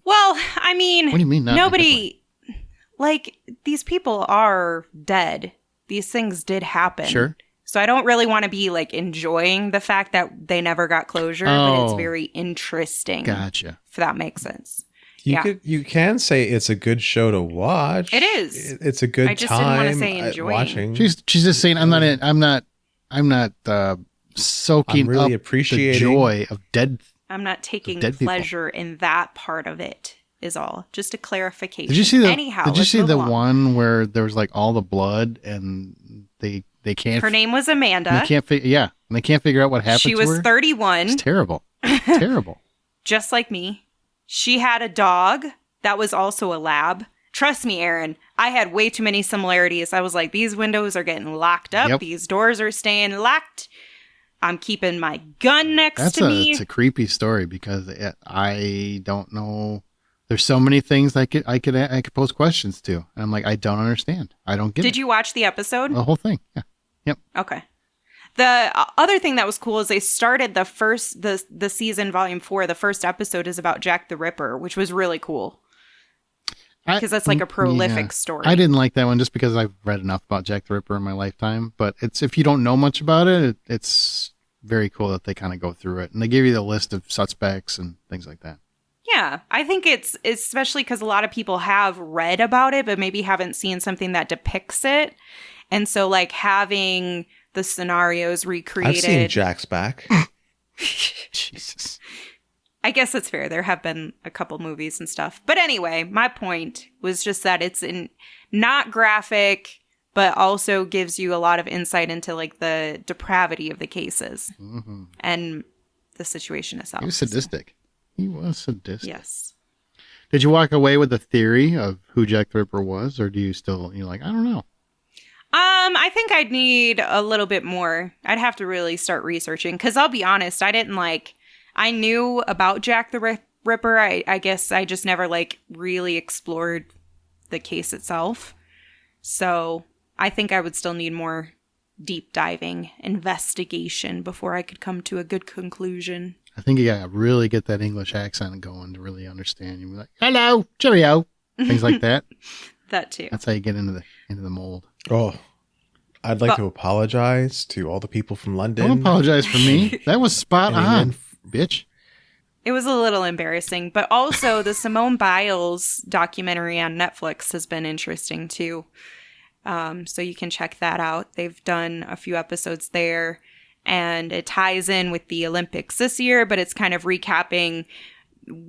Well, I mean, what do you mean? Nobody, these people are dead. These things did happen. Sure. So I don't really want to be enjoying the fact that they never got closure, but it's very interesting. Gotcha. If that makes sense. You can say it's a good show to watch. It is. It's a good I just time. didn't want to say enjoying. Watching. She's just saying I'm not soaking I'm really up appreciating the joy of dead. I'm not taking dead people. pleasure in that part of it. Is all. Just a clarification. Did you see the? Anyhow, did you let's see move the along. one where there was like all the blood and they can't. Her name was Amanda. They can't and they can't figure out what happened. She was to her. 31. It's terrible. Terrible. Just like me. She had a dog that was also a lab. Trust me, Aaron, I had way too many similarities. I was like, these windows are getting locked up. Yep. These doors are staying locked. I'm keeping my gun next to me. It's a creepy story because I don't know. There's so many things I could pose questions to. And I'm like, I don't understand. I don't get it. Did you watch the episode? The whole thing. Yeah. Yep. Okay. The other thing that was cool is they started the season volume 4. The first episode is about Jack the Ripper, which was really cool. Because that's like a prolific story. I didn't like that one just because I've read enough about Jack the Ripper in my lifetime. But if you don't know much about it, it's very cool that they kind of go through it. And they give you the list of suspects and things like that. Yeah, I think it's especially because a lot of people have read about it, but maybe haven't seen something that depicts it. And so like having the scenarios recreated. I've seen Jack's back. Jesus. I guess that's fair. There have been a couple movies and stuff. But anyway, my point was just that it's not graphic, but also gives you a lot of insight into like the depravity of the cases and the situation itself. He was sadistic. He was sadistic. Yes. Did you walk away with a theory of who Jack the Ripper was, or do you still, you're like, I don't know? I think I'd need a little bit more. I'd have to really start researching because I'll be honest, I knew about Jack the Ripper. I guess I just never like really explored the case itself. So I think I would still need more deep diving investigation before I could come to a good conclusion. I think you gotta really get that English accent going to really understand. You'll be like, hello, cheerio, things like that. That too. That's how you get into the mold. Oh, I'd like to apologize to all the people from London. Don't apologize for me. That was spot on, bitch. It was a little embarrassing, but also the Simone Biles documentary on Netflix has been interesting too. So you can check that out. They've done a few episodes there, and it ties in with the Olympics this year, but it's kind of recapping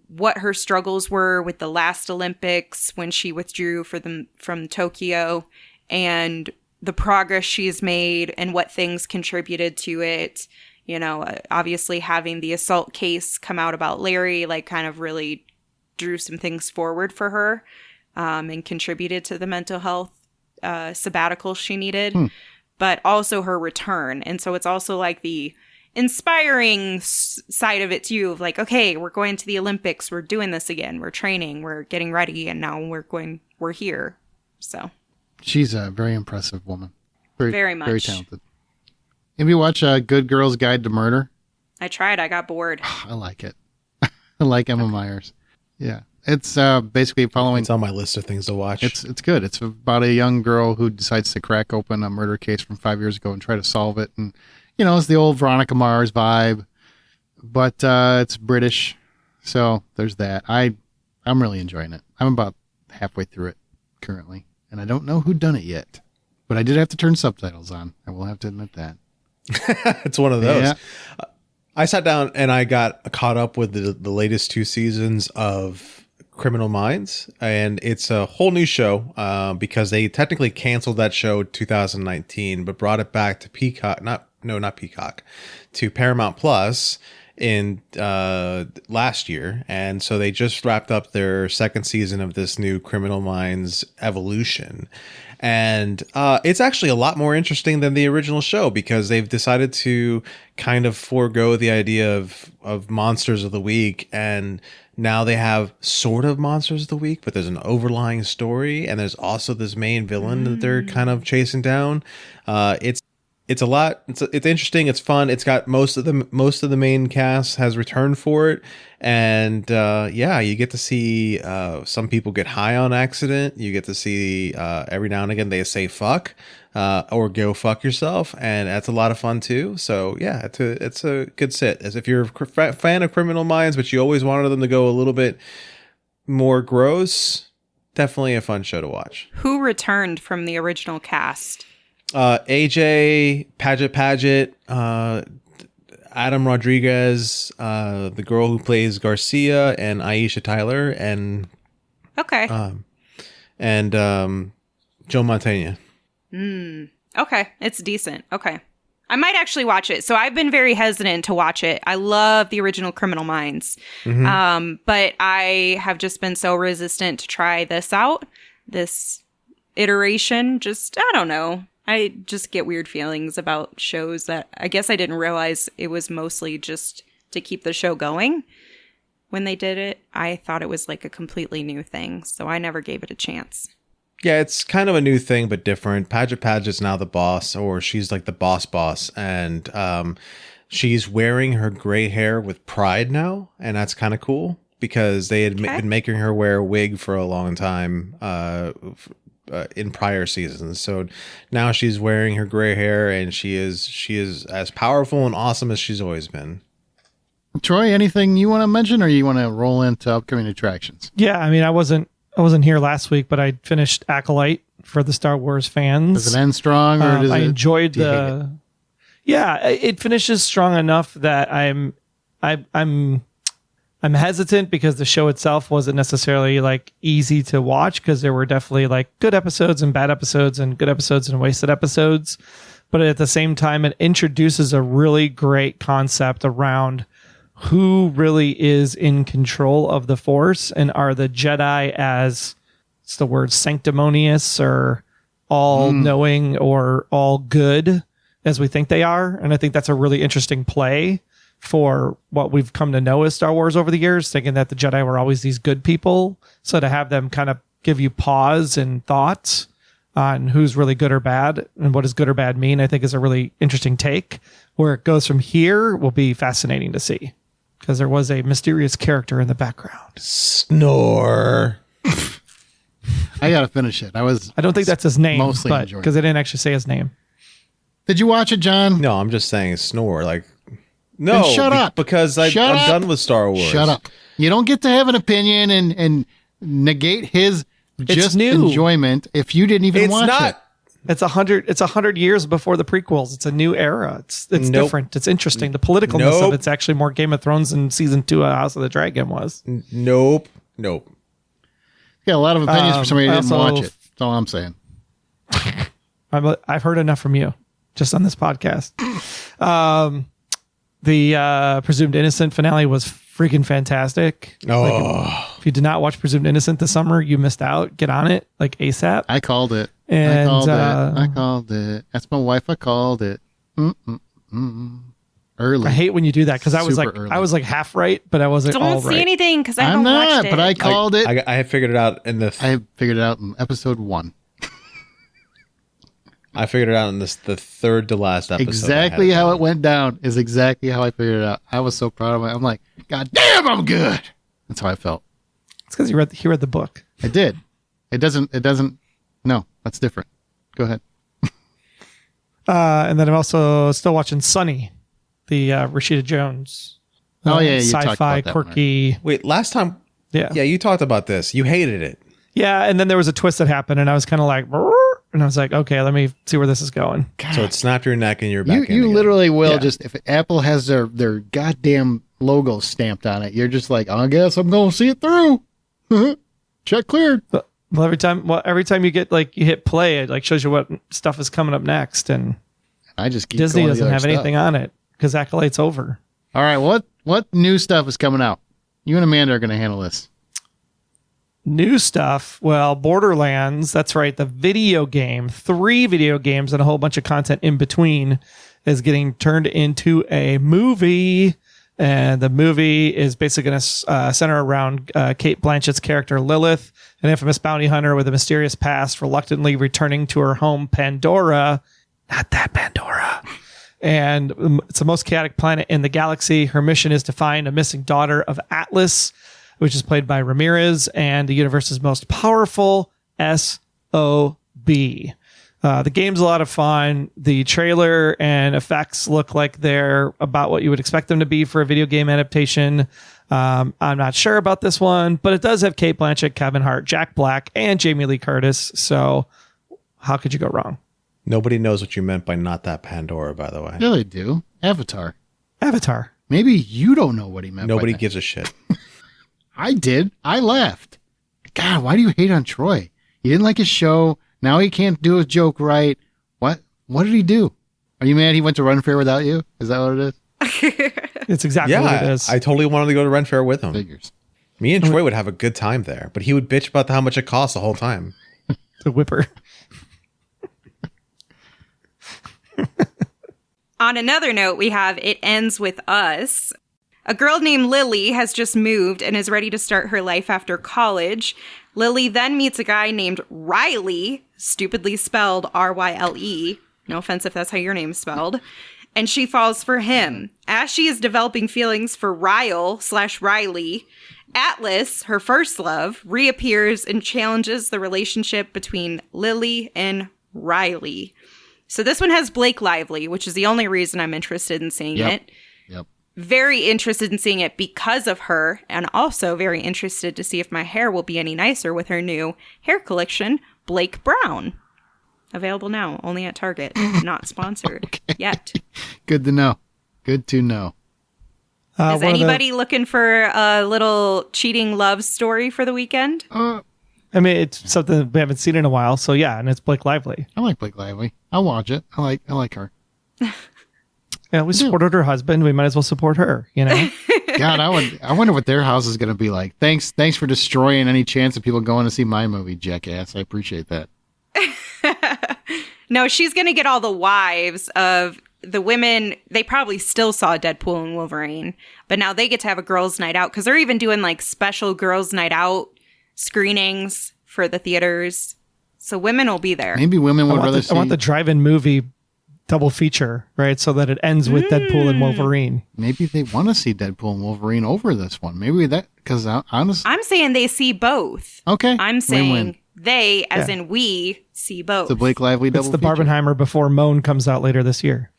what her struggles were with the last Olympics when she withdrew from Tokyo, and the progress she's made and what things contributed to it. You know, obviously having the assault case come out about Larry, like kind of really drew some things forward for her, and contributed to the mental health sabbatical she needed, but also her return. And so it's also like the inspiring side of it too, of like, okay, we're going to the Olympics, we're doing this again, we're training, we're getting ready, and now we're here. So she's a very impressive woman. Very much. Very talented. Have you watched Good Girl's Guide to Murder? I tried. I got bored. I like it. I like Emma Myers. Yeah. It's basically following. It's on my list of things to watch. It's good. It's about a young girl who decides to crack open a murder case from 5 years ago and try to solve it. And, you know, it's the old Veronica Mars vibe, but it's British. So there's that. I'm really enjoying it. I'm about halfway through it currently, and I don't know who done it yet, but I did have to turn subtitles on. I will have to admit that. It's one of those. Yeah. I sat down and I got caught up with the latest 2 seasons of Criminal Minds, and it's a whole new show because they technically canceled that show 2019, but brought it back to Peacock. Not Peacock, to Paramount Plus in last year, and so they just wrapped up their 2nd season of this new Criminal Minds Evolution. And it's actually a lot more interesting than the original show because they've decided to kind of forego the idea of Monsters of the Week, and now they have sort of Monsters of the Week, but there's an overlying story, and there's also this main villain that they're kind of chasing down. It's a lot. It's interesting. It's fun. It's got most of the main cast has returned for it, and you get to see some people get high on accident. You get to see every now and again they say fuck or go fuck yourself, and that's a lot of fun too. So yeah, it's a good sit. As if you're a fan of Criminal Minds, but you always wanted them to go a little bit more gross, definitely a fun show to watch. Who returned from the original cast? AJ, Paget, Adam Rodriguez, the girl who plays Garcia, and Aisha Tyler, and Okay. Joe Mantegna. Okay. It's decent. Okay. I might actually watch it. So I've been very hesitant to watch it. I love the original Criminal Minds. But I have just been so resistant to try this out. This iteration, just, I don't know. I just get weird feelings about shows that I guess I didn't realize it was mostly just to keep the show going. When they did it, I thought it was like a completely new thing. So I never gave it a chance. Yeah, it's kind of a new thing, but different. Paget's now the boss, or she's like the boss, and she's wearing her gray hair with pride now, and that's kind of cool because they had been making her wear a wig for a long time in prior seasons. So now she's wearing her gray hair, and she is as powerful and awesome as she's always been. Troy, anything you want to mention, or you want to roll into upcoming attractions? Yeah, I mean, I wasn't here last week, but I finished Acolyte for the Star Wars fans. Does it end strong, or does I it? enjoyed do you hate the. Yeah, it finishes strong enough that I'm hesitant because the show itself wasn't necessarily like easy to watch because there were definitely like good episodes and bad episodes and good episodes and wasted episodes. But at the same time, it introduces a really great concept around who really is in control of the Force, and are the Jedi, as it's the word, sanctimonious or all knowing or all good as we think they are. And I think that's a really interesting play for what we've come to know as Star Wars over the years, thinking that the Jedi were always these good people. So to have them kind of give you pause and thoughts on who's really good or bad and what does good or bad mean, I think is a really interesting take. Where it goes from here will be fascinating to see, because there was a mysterious character in the background. Snore. I gotta finish it. I don't think that's his name, mostly but enjoyed because they didn't actually say his name. Did you watch it, John? No, I'm just saying snore. Like, no, Then shut up. Because Shut I'm up. done with Star Wars. Shut up. You don't get to have an opinion and negate his just new. enjoyment if you didn't even It's watch not. it. It's 100 years before the prequels. It's a new era. It's Nope. different. It's interesting. The politicalness Nope. of it's actually more Game of Thrones than season 2 of House of the Dragon was. Nope. You got a lot of opinions for somebody who didn't also- watch it. That's all I'm saying. I've heard enough from you just on this podcast. The Presumed Innocent finale was freaking fantastic. Oh, If you did not watch Presumed Innocent this summer, you missed out. Get on it like ASAP. I called it. And, I called it. That's my wife. I called it. Early. I hate when you do that because I was Super early. I was like half right, but I wasn't all Don't say right. anything because I I'm haven't not, watched it. but I called it. I have figured it out in the. I figured it out in episode 1. I figured it out in the third to last episode. Exactly how it went down is exactly how I figured it out. I was so proud of it. I'm like, God damn, I'm good. That's how I felt. It's because he read the book. I did. It doesn't. No, that's different. Go ahead. And then I'm also still watching Sunny, the Rashida Jones. Oh, yeah, you talked sci-fi, about that one, quirky. Wait, last time. Yeah. Yeah, you talked about this. You hated it. Yeah, and then there was a twist that happened, and I was kind of like, "Brrr," and I was like, okay, let me see where this is going. So it snapped your neck and you're back in You again. literally will Yeah. just, if Apple has their goddamn logo stamped on it, you're just like, I guess I'm going to see it through. Check cleared. Well, every time you get like you hit play, it like shows you what stuff is coming up next, and I just keep Disney going to doesn't the other have stuff. anything on it because Acolyte's over. All right, what new stuff is coming out? You and Amanda are going to handle this. New stuff. Well, Borderlands, that's right. The video game, 3 video games and a whole bunch of content in between is getting turned into a movie. And the movie is basically going to center around Kate Blanchett's character Lilith, an infamous bounty hunter with a mysterious past, reluctantly returning to her home Pandora. Not that Pandora. And it's the most chaotic planet in the galaxy. Her mission is to find a missing daughter of Atlas, which is played by Ramirez, and the universe's most powerful SOB. The game's a lot of fun. The trailer and effects look like they're about what you would expect them to be for a video game adaptation. I'm not sure about this one, but it does have Cate Blanchett, Kevin Hart, Jack Black, and Jamie Lee Curtis. So how could you go wrong? Nobody knows what you meant by not that Pandora, by the way. Yeah, they do. Avatar. Maybe you don't know what he meant. Nobody by that. gives a shit. I did. I laughed. God, why do you hate on Troy? You didn't like his show. Now he can't do a joke right. What did he do? Are you mad he went to Run Fair without you? Is that what it is? It's exactly what it is. I totally wanted to go to Ren Fair with him. Figures. Me and Troy would have a good time there, but he would bitch about how much it costs the whole time. The whipper. On another note, we have It Ends With Us. A girl named Lily has just moved and is ready to start her life after college. Lily then meets a guy named Riley, stupidly spelled R-Y-L-E. No offense if that's how your name's spelled. And she falls for him. As she is developing feelings for Ryle/Riley, Atlas, her first love, reappears and challenges the relationship between Lily and Riley. So this one has Blake Lively, which is the only reason I'm interested in seeing it. Yep. Very interested in seeing it because of her, and also very interested to see if my hair will be any nicer with her new hair collection, Blake Brown. Available now, only at Target. Not sponsored yet. Good to know. Good to know. Is anybody looking for a little cheating love story for the weekend? I mean, it's something we haven't seen in a while, so yeah, and it's Blake Lively. I like Blake Lively. I'll watch it. I like her. Yeah, we supported her husband. We might as well support her, you know? God, I wonder what their house is going to be like. Thanks for destroying any chance of people going to see my movie, jackass. I appreciate that. No, she's going to get all the wives of the women. They probably still saw Deadpool and Wolverine, but now they get to have a girls' night out because they're even doing like special girls' night out screenings for the theaters. So women will be there. Maybe women would rather see. I want the drive-in movie double feature, right? So that it ends with Deadpool and Wolverine. Maybe they want to see Deadpool and Wolverine over this one. Maybe that, because honestly. I'm saying they see both. Okay. I'm saying Win-win. they, as in we, see both. The Blake Lively double It's the feature. Barbenheimer before Moan comes out later this year.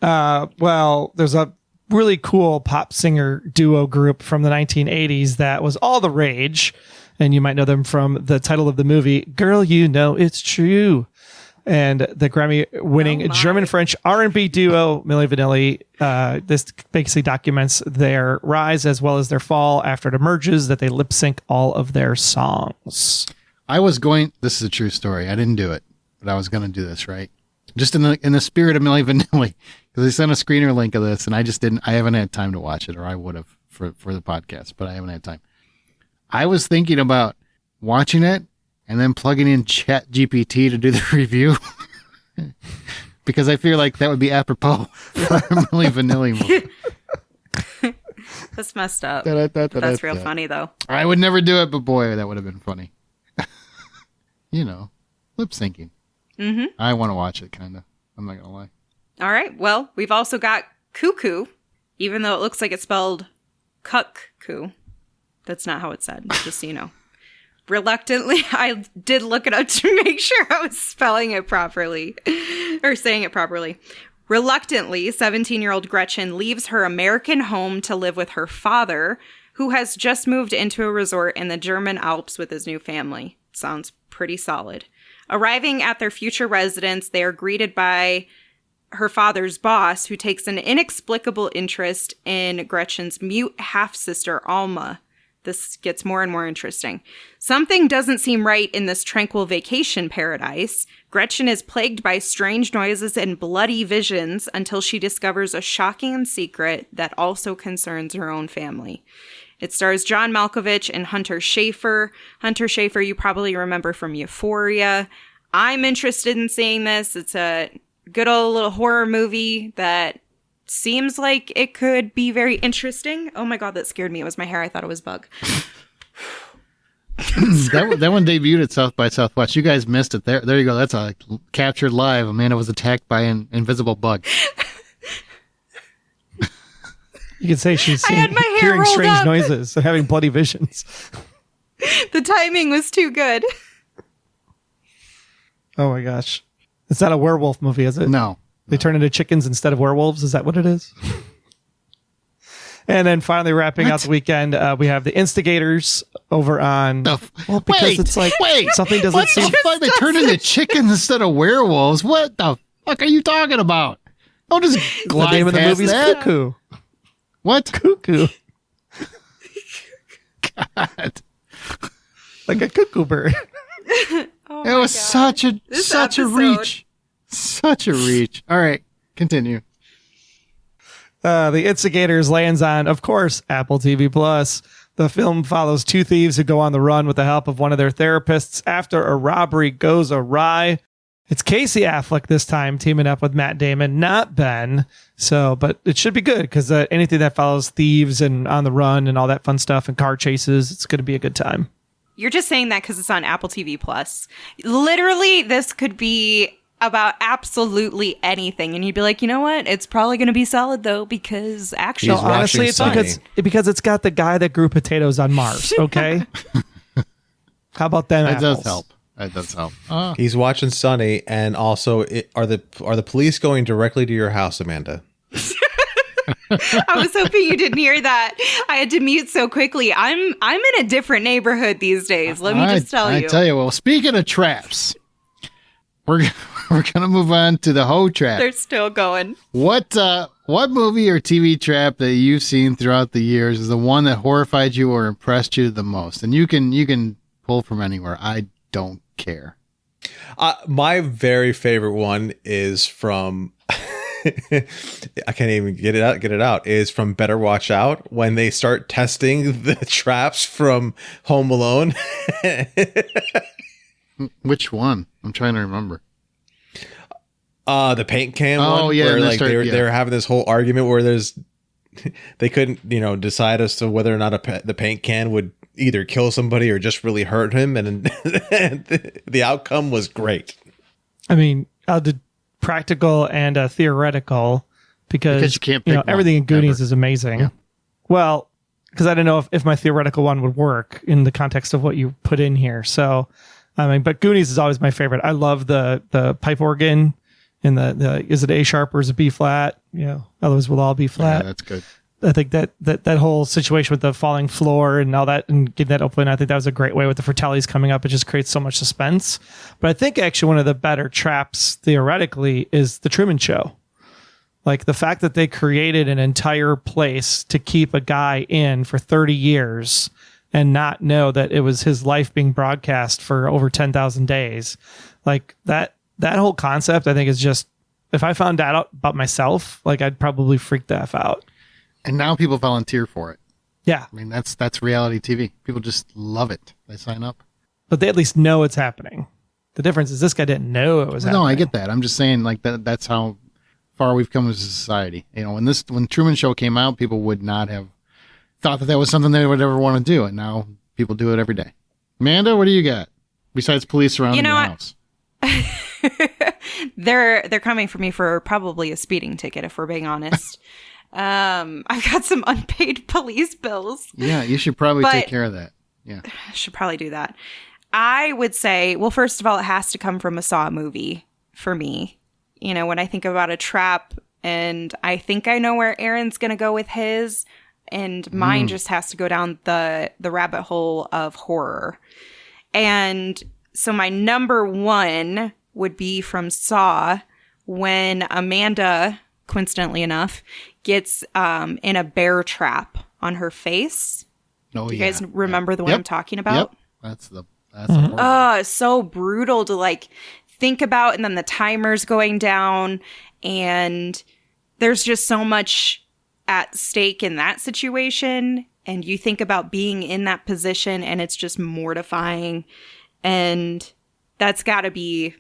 Well, there's a really cool pop singer duo group from the 1980s that was all the rage. And you might know them from the title of the movie, Girl, You Know It's True. And the Grammy-winning German-French R&B duo, Milli Vanilli. This basically documents their rise as well as their fall after it emerges that they lip-sync all of their songs. This is a true story. I didn't do it, but I was going to do this, right? Just in the spirit of Milli Vanilli. Because they sent a screener link of this, and I haven't had time to watch it, or I would have for the podcast, but I haven't had time. I was thinking about watching it and then plugging in Chat GPT to do the review because I feel like that would be apropos for a Milli Vanilli movie. That's messed up. That's real funny, though. I would never do it, but boy, that would have been funny. You know, lip syncing. Mm-hmm. I want to watch it, kind of. I'm not going to lie. All right. Well, we've also got Cuckoo, even though it looks like it's spelled cuck-coo. That's not how it's said, just so you know. Reluctantly, I did look it up to make sure I was spelling it properly or saying it properly. Reluctantly, 17-year-old Gretchen leaves her American home to live with her father, who has just moved into a resort in the German Alps with his new family. Sounds pretty solid. Arriving at their future residence, they are greeted by her father's boss, who takes an inexplicable interest in Gretchen's mute half-sister, Alma. This gets more and more interesting. Something doesn't seem right in this tranquil vacation paradise. Gretchen is plagued by strange noises and bloody visions until she discovers a shocking secret that also concerns her own family. It stars John Malkovich and Hunter Schafer. Hunter Schafer you probably remember from Euphoria. I'm interested in seeing this. It's a good old little horror movie that seems like it could be very interesting. Oh my God, that scared me. It was my hair. I thought it was bug. that one debuted at South by Southwest. You guys missed it. There you go. That's a captured live. Amanda was attacked by an invisible bug. You could say she's rolled hearing strange up. noises and having bloody visions. The timing was too good. Oh my gosh. It's not a werewolf movie, is it? No. They turn into chickens instead of werewolves? Is that what it is? And then finally wrapping out the weekend, we have the Instigators over on. Because it's like something doesn't seem. What the fuck? They turn into chickens instead of werewolves. What the fuck are you talking about? Don't just glide The name of the past movie's that. Cuckoo. What? Cuckoo. God. Like a cuckoo bird. Oh It was such a episode. reach. Such a reach. All right, continue. The Instigators lands on, of course, Apple TV Plus. The film follows two thieves who go on the run with the help of one of their therapists after a robbery goes awry. It's Casey Affleck this time teaming up with Matt Damon, not Ben. So, but it should be good because anything that follows thieves and on the run and all that fun stuff and car chases, it's going to be a good time. You're just saying that because it's on Apple TV Plus. Literally, this could be about absolutely anything, and you'd be like, you know what? It's probably going to be solid though because actually, He's watching honestly, it's Sunny. because it's got the guy that grew potatoes on Mars. Okay, how about them? That apples? does help. That does help. He's watching Sunny, and also, are the police going directly to your house, Amanda? I was hoping you didn't hear that. I had to mute so quickly. I'm in a different neighborhood these days. Let me just tell you. I tell you. Well, speaking of traps, we're gonna move on to the hoe trap. They're still going. What movie or TV trap that you've seen throughout the years is the one that horrified you or impressed you the most? And you can pull from anywhere. I don't care. My very favorite one is from. I can't even get it out. Is from Better Watch Out when they start testing the traps from Home Alone. Which one? I'm trying to remember. The paint can Oh, one. yeah, Where and like they yeah. were having this whole argument where they couldn't decide as to whether or not the paint can would either kill somebody or just really hurt him, and the outcome was great. I mean, I'll do practical and theoretical because you can't pick one, everything in Goonies ever. is amazing. Yeah. Well, because I didn't know if my theoretical one would work in the context of what you put in here. So, I mean, but Goonies is always my favorite. I love the pipe organ and the is it A sharp or is it B flat? Others will all be flat. Yeah, that's good. I think that whole situation with the falling floor and all that and getting that open, I think that was a great way with the Fratellis coming up. It just creates so much suspense. But I think actually one of the better traps theoretically is the Truman Show. Like the fact that they created an entire place to keep a guy in for 30 years and not know that it was his life being broadcast for over 10,000 days. Like that whole concept, I think is just, if I found that out about myself, like I'd probably freak the F out. And now people volunteer for it. Yeah. I mean, that's reality TV. People just love it. They sign up. But they at least know it's happening. The difference is this guy didn't know it was happening. No, I get that. I'm just saying, like that's how far we've come as a society. When Truman Show came out, people would not have thought that was something they would ever want to do, and now people do it every day. Amanda, what do you got besides police surrounding your house? They're coming for me for probably a speeding ticket, if we're being honest. I've got some unpaid police bills. Yeah, you should probably take care of that. Yeah. I should probably do that. I would say, well, first of all, it has to come from a Saw movie for me. When I think about a trap, and I think I know where Aaron's going to go with his, and mine just has to go down the rabbit hole of horror. And so my number one would be from Saw when Amanda, coincidentally enough, gets in a bear trap on her face. Oh, Do you guys remember the one I'm talking about? Yep. That's the horror. Oh, it's so brutal to think about, and then the timer's going down, and there's just so much at stake in that situation, and you think about being in that position, and it's just mortifying, and that's got to be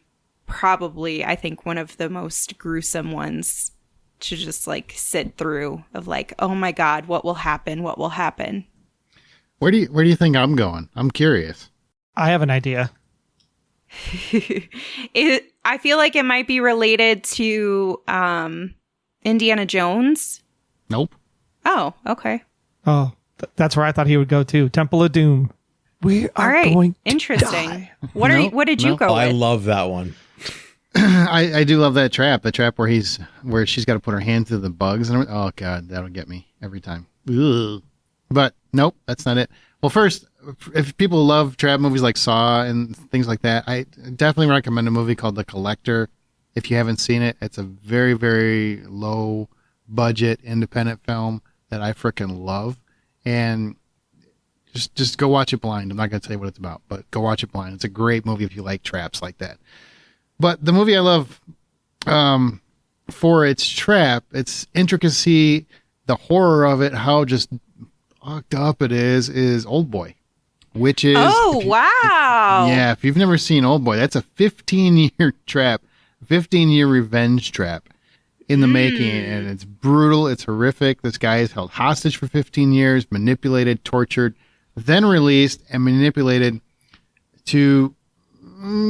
probably, I think, one of the most gruesome ones to just sit through of oh my God, what will happen? What will happen? Where do you think I'm going? I'm curious. I have an idea. I feel like it might be related to Indiana Jones. Nope. Oh, okay. Oh, that's where I thought he would go too. Temple of Doom. We are All right. going to Interesting. die. What did you go with? I love that one. I do love that trap. The trap where she's got to put her hand through the bugs and everything. Oh God, that'll get me every time. Ugh. But nope, that's not it. Well, first, if people love trap movies like Saw and things like that, I definitely recommend a movie called The Collector. If you haven't seen it, it's a very, very low budget independent film that I freaking love. And just go watch it blind. I'm not going to tell you what it's about, but go watch it blind. It's a great movie if you like traps like that. But the movie I love for its trap, its intricacy, the horror of it, how just fucked up it is Old Boy, which is... Oh, wow. If you've never seen Old Boy, that's a 15-year trap, 15-year revenge trap in the making, and it's brutal, it's horrific. This guy is held hostage for 15 years, manipulated, tortured, then released and manipulated to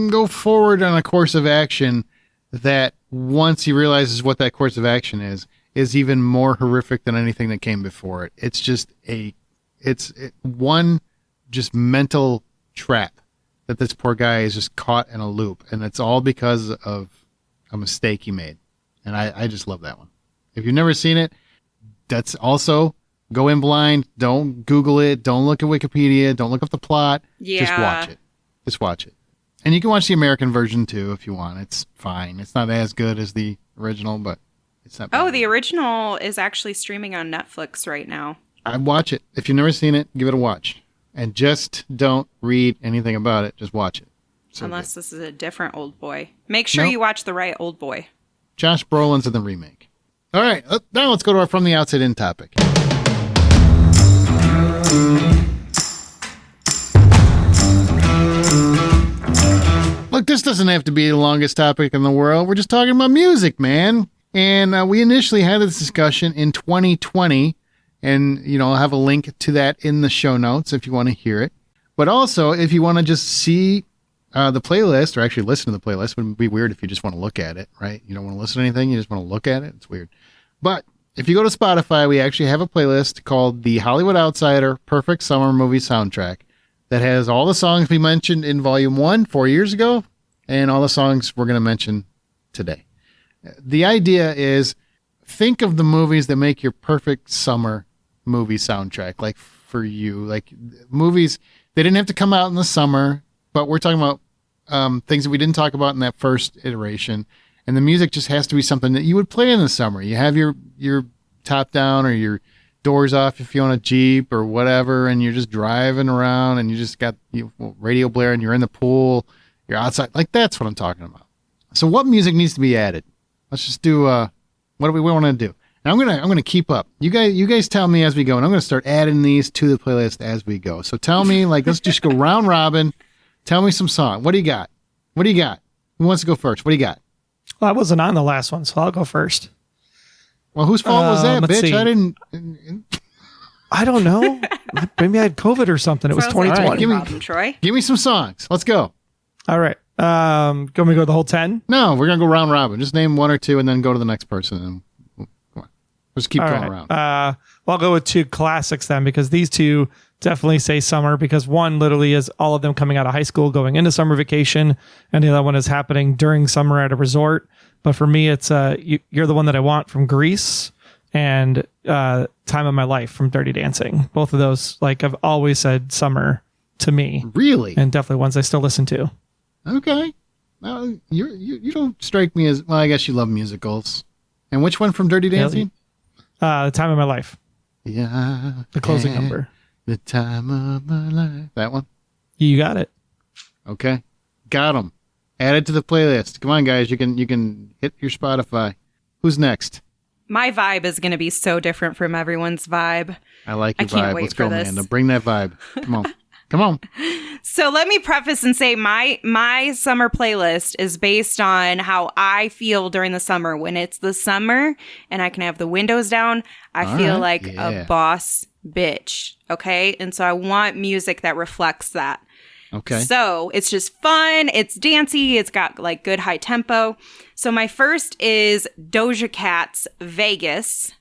go forward on a course of action that, once he realizes what that course of action is even more horrific than anything that came before it. It's just one just mental trap that this poor guy is just caught in a loop, and it's all because of a mistake he made. And I just love that one. If you've never seen it, that's also go in blind. Don't Google it. Don't look at Wikipedia. Don't look up the plot. Yeah. Just watch it. Just watch it. And you can watch the American version too if you want. It's fine. It's not as good as the original, but it's not bad. Oh, the original is actually streaming on Netflix right now. I'd watch it. If you've never seen it, give it a watch. And just don't read anything about it. Just watch it. So Unless good. this is a different Old Boy. Make sure Nope. you watch the right Old Boy. Josh Brolin's in the remake. All right. Now let's go to our From the Outside In topic. Look, this doesn't have to be the longest topic in the world. We're just talking about music, man. And we initially had this discussion in 2020. And, I'll have a link to that in the show notes if you want to hear it. But also, if you want to just see the playlist, or actually listen to the playlist, it would be weird if you just want to look at it, right? You don't want to listen to anything. You just want to look at it. It's weird. But if you go to Spotify, we actually have a playlist called the Hollywood Outsider Perfect Summer Movie Soundtrack that has all the songs we mentioned in Volume 1 4 years ago and all the songs we're going to mention today. The idea is, think of the movies that make your perfect summer movie soundtrack, like for you, like movies, they didn't have to come out in the summer, but we're talking about things that we didn't talk about in that first iteration. And the music just has to be something that you would play in the summer. You have your top down or your doors off if you own a Jeep or whatever, and you're just driving around and you just got radio blare and you're in the pool, you're outside. Like, that's what I'm talking about. So what music needs to be added? Let's just do what do we want to do? Now I'm gonna keep up. You guys tell me as we go, and I'm gonna start adding these to the playlist as we go. So tell me, let's just go round robin. Tell me some song. What do you got? What do you got? Who wants to go first? What do you got? Well, I wasn't on the last one, so I'll go first. Well, whose fault was that, let's bitch? see. I didn't. I don't know. Maybe I had COVID or something. It was Sounds like 2020. All right, give me- problem, Troy. Give me some songs. Let's go. All right. Going to go the whole 10? No, we're gonna go round robin. Just name one or two, and then go to the next person. And come on, let's keep going around. Well, I'll go with two classics then, because these two definitely say summer, because one literally is all of them coming out of high school, going into summer vacation, and the other one is happening during summer at a resort. But for me, it's You're the One That I Want from Grease and Time of My Life from Dirty Dancing. Both of those, I've always said summer to me, Really? and definitely ones I still listen to. Okay. No, you don't strike me as, well, I guess you love musicals. And which one from Dirty Dancing? The Time of My Life, Yeah. the closing number. The time of my life. That one? You got it. Okay. Got them. Add it to the playlist. Come on, guys. You can hit your Spotify. Who's next? My vibe is going to be so different from everyone's vibe. I like your I can't vibe. wait Let's for go, this. Amanda. Bring that vibe. Come on. Come on. So let me preface and say my summer playlist is based on how I feel during the summer. When it's the summer and I can have the windows down, I All feel right. like Yeah. a boss bitch. Okay. And so I want music that reflects that. Okay. So it's just fun. It's dancey. It's got good high tempo. So my first is Doja Cat's Vegas.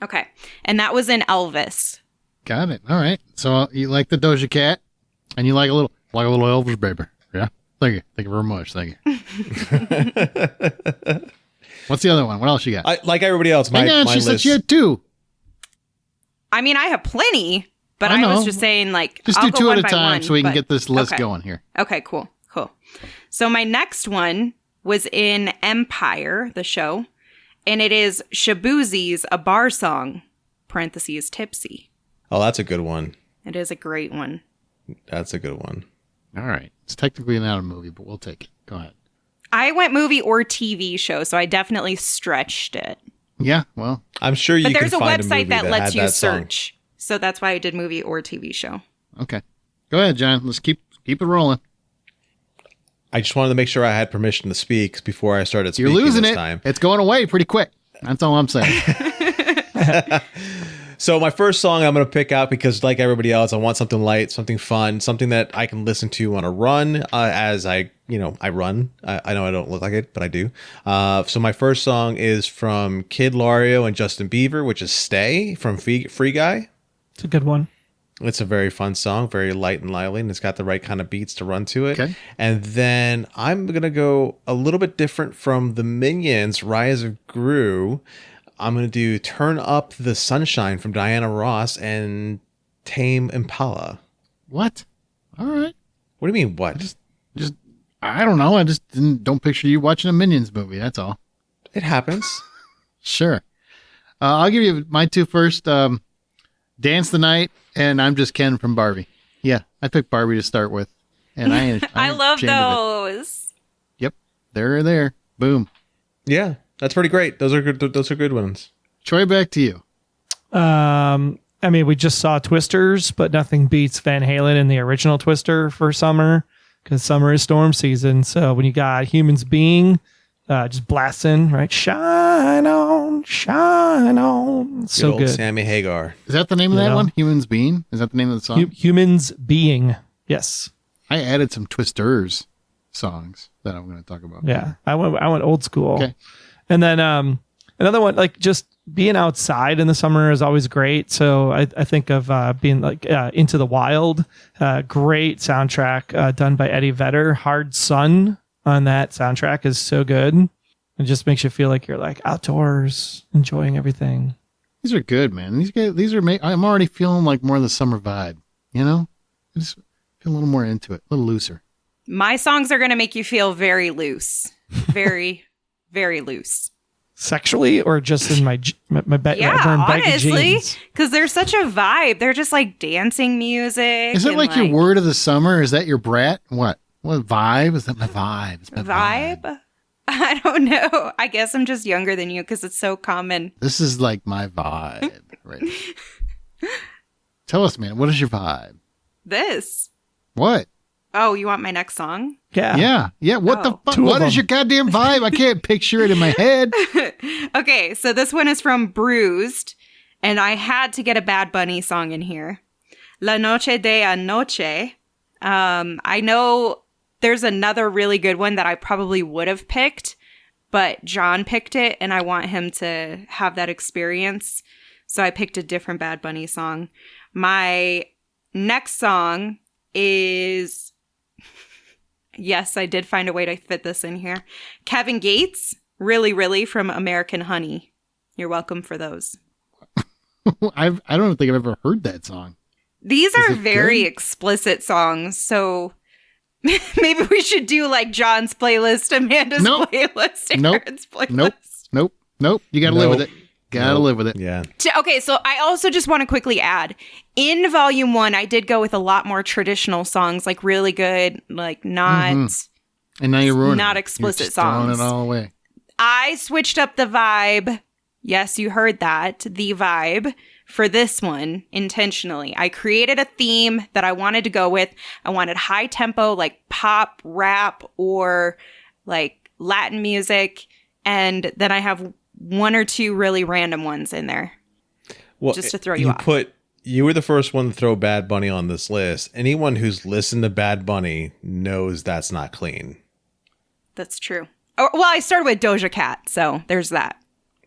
Okay. And that was in Elvis. Got it. All right. So you like the Doja Cat, and you like a little Elvis baby. Yeah. Thank you. Thank you very much. Thank you. What's the other one? What else you got? Like everybody else, Hang on. my She said list. she had two. I mean, I have plenty, but I I was know. just saying, like, Just I'll do go two one at a by time one, so we can but- get this list okay. going here. Okay, cool. So my next one was in Empire, the show, and it is Shabuzi's A Bar Song, parentheses, Tipsy. Oh, that's a good one. It is a great one. That's a good one. All right. It's technically not a movie, but we'll take it. Go ahead. I went movie or TV show, so I definitely stretched it. Yeah, well, I'm sure you But can there's a find website movie that lets had you that song. search. So that's why I did movie or TV show. okay. Go ahead, John. Let's keep it rolling. I just wanted to make sure I had permission to speak before I started speaking. You're losing this it. time. It's going away pretty quick. That's all I'm saying. So my first song I'm going to pick out because, like everybody else, I want something light, something fun, something that I can listen to on a run as I run. I know I don't look like it, but I do. So my first song is from Kid Lario and Justin Bieber, which is "Stay" from Free Guy. It's a good one. It's a very fun song, very light and lively, and it's got the right kind of beats to run to it. Okay. And then I'm going to go a little bit different from the Minions, Rise of Gru. I'm going to do Turn Up the Sunshine from Diana Ross and Tame Impala. What? All right. What do you mean, what? Just I don't know. I just don't picture you watching a Minions movie. That's all. It happens. Sure. I'll give you my two first. Dance the Night and I'm Just Ken from Barbie. Yeah, I picked Barbie to start with. And I love ashamed of those. it. Yep. They're there. Boom. Yeah, that's pretty great. Those are good. Those are good ones. Troy, back to you. I mean, we just saw Twisters, but nothing beats Van Halen in the original Twister for summer because summer is storm season. So when you got Humans Being just blasting, right? Shine on, shine on. So old good. Sammy Hagar. Is that the name of that Yeah. one? Humans Being? Is that the name of the song? Humans Being. Yes. I added some Twisters songs that I'm going to talk about. Yeah. I went old school. Okay. And then another one, like just being outside in the summer is always great. So I think of being like Into the Wild, great soundtrack done by Eddie Vedder. Hard Sun on that soundtrack is so good. It just makes you feel like you're like outdoors, enjoying everything. These are good, man. These are. I'm already feeling like more of the summer vibe. You know, I just feel a little more into it, a little looser. My songs are going to make you feel very loose. Very, very loose. Sexually or just in my Yeah, wearing baggy honestly, jeans? because they're such a vibe. They're just like dancing music. Is it and, like your word of the summer? Is that your brat? What vibe? Is that my vibe? It's my vibe? I don't know. I guess I'm just younger than you because it's so common. This is like my vibe. Right. Tell us, man. What is your vibe? This. What? Oh, you want my next song? Yeah. Yeah. What Oh. the fuck? Two of What is them. your goddamn vibe? I can't picture it in my head. Okay, so this one is from Bruised, and I had to get a Bad Bunny song in here. La Noche de Anoche. I know there's another really good one that I probably would have picked, but John picked it, and I want him to have that experience. So I picked a different Bad Bunny song. My next song is... Yes, I did find a way to fit this in here. Kevin Gates, Really, Really from American Honey. You're welcome for those. I don't think I've ever heard that song. These Is are it very good? explicit songs, so maybe we should do like John's playlist, Amanda's Nope. playlist, Nope. Aaron's playlist. Nope. You got to live with Nope. it. Got to live with it. Yeah. Okay, so I also just want to quickly add, in Volume 1, I did go with a lot more traditional songs, like really good, like not... And now you're ruining Not it. explicit You're just throwing songs. it all away. I switched up the vibe. Yes, you heard that. The vibe for this one intentionally. I created a theme that I wanted to go with. I wanted high tempo, like pop, rap, or like Latin music. And then I have one or two really random ones in there. Well, Just to throw you off. You were the first one to throw Bad Bunny on this list. Anyone who's listened to Bad Bunny knows that's not clean. That's true. Oh, well, I started with Doja Cat, so there's that.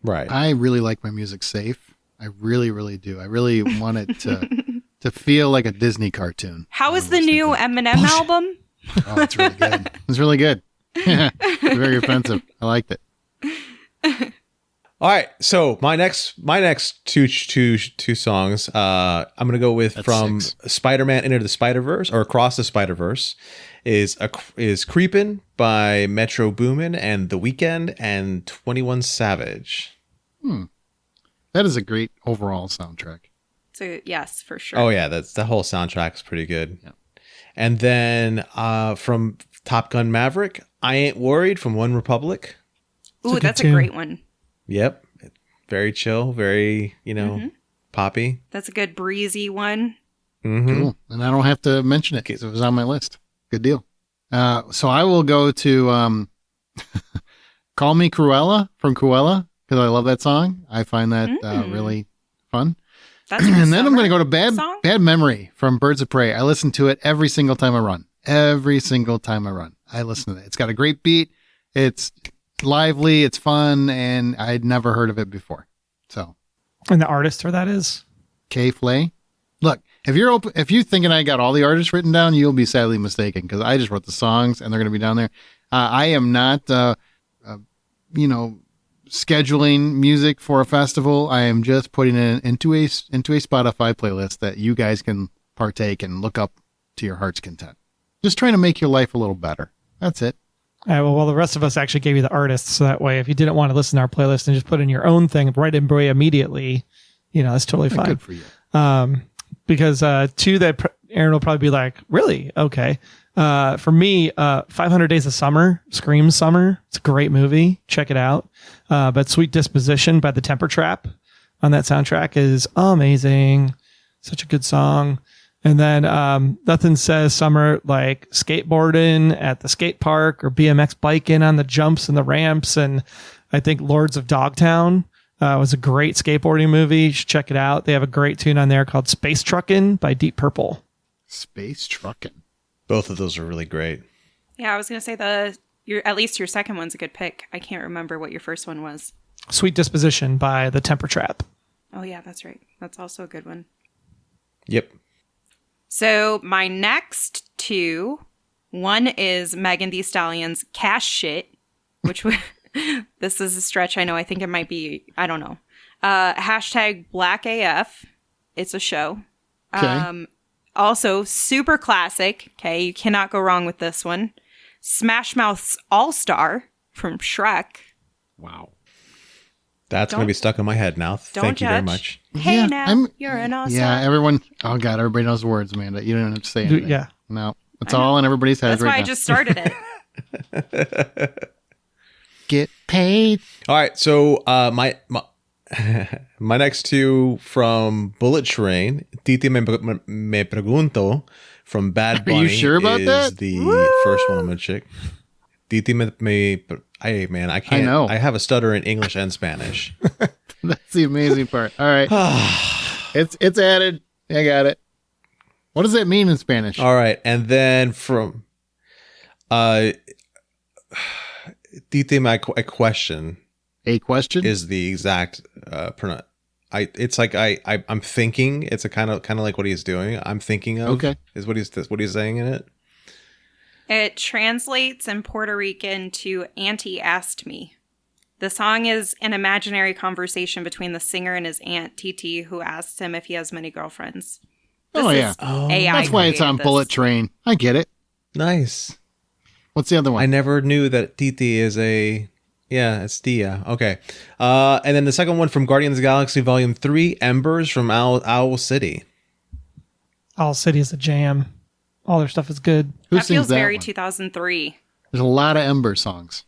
Right. I really like my music safe. I really, really do. I really want it to feel like a Disney cartoon. How is the new Eminem album? Oh, it's really good. It's really good. It's very offensive. I liked it. All right, so my next two songs. I'm gonna go with That's from 6. Spider-Man Into the Spider-Verse or Across the Spider-Verse is Creepin' by Metro Boomin and The Weeknd and 21 Savage. That is a great overall soundtrack. So yes, for sure. Oh yeah, the whole soundtrack is pretty good. Yeah. And then from Top Gun Maverick, I Ain't Worried from One Republic. Ooh, that's a tune. great one. Yep. Very chill, very, poppy. That's a good breezy one. Mm-hmm. Cool. And I don't have to mention it because it was on my list. Good deal. So I will go to Call Me Cruella from Cruella because I love that song. I find that really fun. That's And then I'm going to go to song? Bad Memory from Birds of Prey. I listen to it every single time I run. Every single time I run, I listen to it. It's got a great beat. It's lively. It's fun. And I'd never heard of it before. So And the artist for that is? K Flay. Look, if you thinking I got all the artists written down, you'll be sadly mistaken because I just wrote the songs and they're going to be down there. I am not, scheduling music for a festival. I am just putting it into a Spotify playlist that you guys can partake and look up to your heart's content. Just trying to make your life a little better. That's it. Well, the rest of us actually gave you the artists, so that way, if you didn't want to listen to our playlist and just put in your own thing right in immediately, that's totally fine. Good for you. Because two that Aaron will probably be like, really? Okay. For me, 500 Days of Summer, Scream Summer. It's a great movie. Check it out. But Sweet Disposition by the Temper Trap on that soundtrack is amazing. Such a good song. And then nothing says summer like skateboarding at the skate park or BMX biking on the jumps and the ramps. And I think Lords of Dogtown was a great skateboarding movie. You should check it out. They have a great tune on there called Space Truckin' by Deep Purple. Space Truckin'. Both of those are really great. Yeah, I was going to say at least your second one's a good pick. I can't remember what your first one was. Sweet Disposition by the Temper Trap. Oh yeah, that's right. That's also a good one. Yep. So my next two, one is Megan Thee Stallion's Cash Shit, which this is a stretch. I know. I think it might be, I don't know. Hashtag Black AF. It's a show. Okay. Also super classic. Okay. You cannot go wrong with this one. Smash Mouth's All Star from Shrek. Wow. That's going to be stuck in my head now. Thank you very much. Hey, Yeah, now you're an all-star. Yeah, everyone. Oh God, everybody knows the words, Amanda. You don't have to say anything. Yeah. No, it's all in everybody's head That's right why now. I just started it. Get paid. All right, so my my next two from Bullet Train, Titi me pregunto from Bad Bunny. Are you sure about is that? the first one I'm gonna check. Titi me. Hey man, I can't. I know. I have a stutter in English and Spanish. That's the amazing part. All right, it's added. I got it. What does that mean in Spanish? All right, and then from Titi me a question. A question Is the exact it's like I'm thinking. It's a kind of like what he's doing. I'm thinking of. Okay. Is what he's saying in it. It translates in Puerto Rican to Auntie Asked Me. The song is an imaginary conversation between the singer and his aunt, Titi, who asks him if he has many girlfriends. Oh, yeah. AI That's why it's on created Bullet this. Train. I get it. Nice. What's the other one? I never knew that Titi is a. Yeah, it's Tia. Okay. And then the second one from Guardians of the Galaxy Volume 3, Embers from Owl City. Owl City is a jam. All their stuff is good. Who That sings feels that very one? 2003. There's a lot of Ember songs.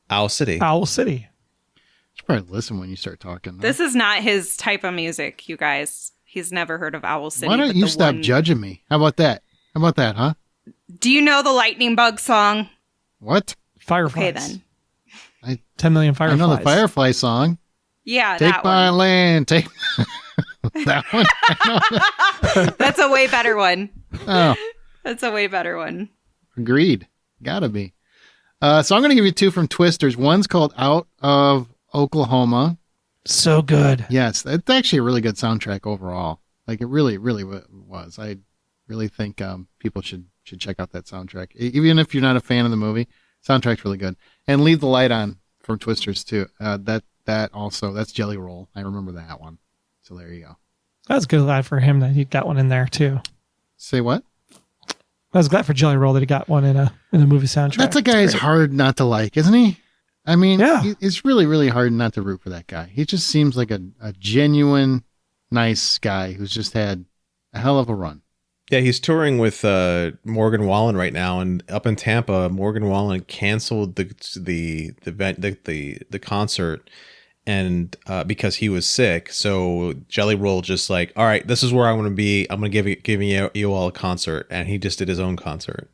Owl City. Owl City. You should probably listen when you start talking. though. This is not his type of music, you guys. He's never heard of Owl City. Why don't but you the stop one- judging me? How about that? How about that, huh? Do you know the Lightning Bug song? What? Fireflies. Okay, then. 10 million I fireflies. know the Firefly song. Yeah, Take that my one. land. Take that one. That's a way better one. Oh, That's a way better one. agreed. Gotta be. So I'm going to give you two from Twisters. One's called Out of Oklahoma. So good. Yes, it's actually a really good soundtrack overall. Like it really, really was. I really think people should check out that soundtrack. Even if you're not a fan of the movie, soundtrack's really good. And Leave the Light On from Twisters too. That that also. That's Jelly Roll. I remember that one. So there you go. That's good glad for him that he got one in there too. Say what? I was glad for Jelly Roll that he got one in a movie soundtrack. That's a guy who's hard not to like, isn't he? I mean, Yeah. It's really, really hard not to root for that guy. He just seems like a genuine, nice guy who's just had a hell of a run. Yeah, he's touring with Morgan Wallen right now, and up in Tampa, Morgan Wallen canceled the event, the concert, and because he was sick. So Jelly Roll just like, all right, this is where I want to be. I'm gonna give you all a concert, and he just did his own concert.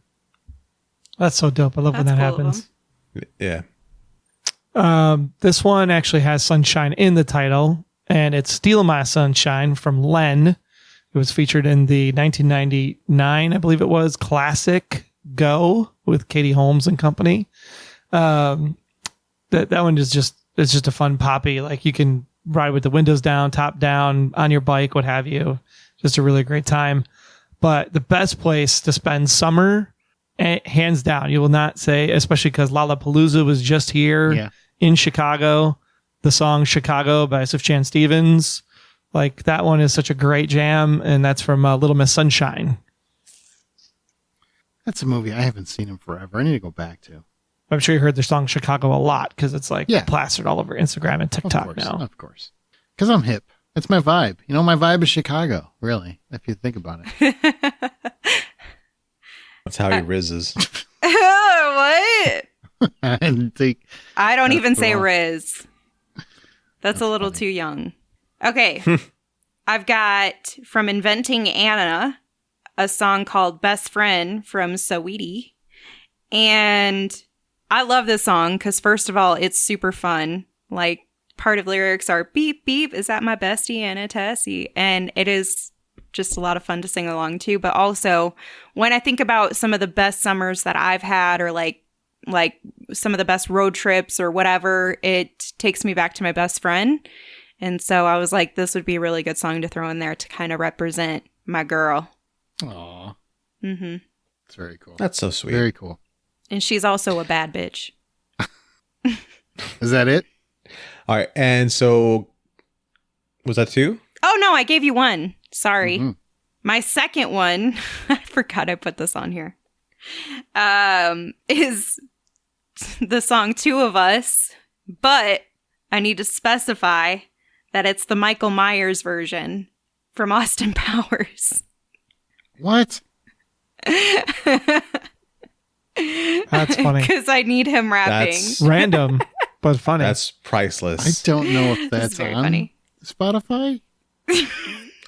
That's so dope. I love when that That's cool of happens. Yeah. This one actually has Sunshine in the title, and it's Steal My Sunshine from Len. It was featured in the 1999, I believe it was, classic Go with Katie Holmes and company. That one is just, it's just a fun poppy. Like you can ride with the windows down, top down, on your bike, what have you. Just a really great time. But the best place to spend summer, hands down, you will not say, especially because Lollapalooza was just here in Chicago. The song Chicago by Sufjan Stevens. Like that one is such a great jam, and that's from Little Miss Sunshine. That's a movie I haven't seen in forever. I need to go back to. I'm sure you heard the song Chicago a lot because it's like plastered all over Instagram and TikTok now. Of course. Because I'm hip. It's my vibe. You know, my vibe is Chicago, really, if you think about it. That's how he rizzes. What? I don't even say Riz. That's a little too young. Okay. I've got from Inventing Anna a song called Best Friend from Saweetie. And I love this song because, first of all, it's super fun. Like, part of lyrics are beep, beep, is that my bestie Anna Tessie? And it is just a lot of fun to sing along to. But also, when I think about some of the best summers that I've had, or like some of the best road trips or whatever, it takes me back to my best friend. And so I was like, this would be a really good song to throw in there to kind of represent my girl. Aw. Mm-hmm. It's very cool. That's so sweet. Very cool. And she's also a bad bitch. Is that it? All right. And so was that two? Oh, no, I gave you one. Sorry. Mm-hmm. My second one, I forgot I put this on here, is the song Two of Us, but I need to specify that it's the Michael Myers version from Austin Powers. What? That's funny. Because I need him rapping. That's Random, but funny. That's priceless. I don't know if that's very on funny. Spotify.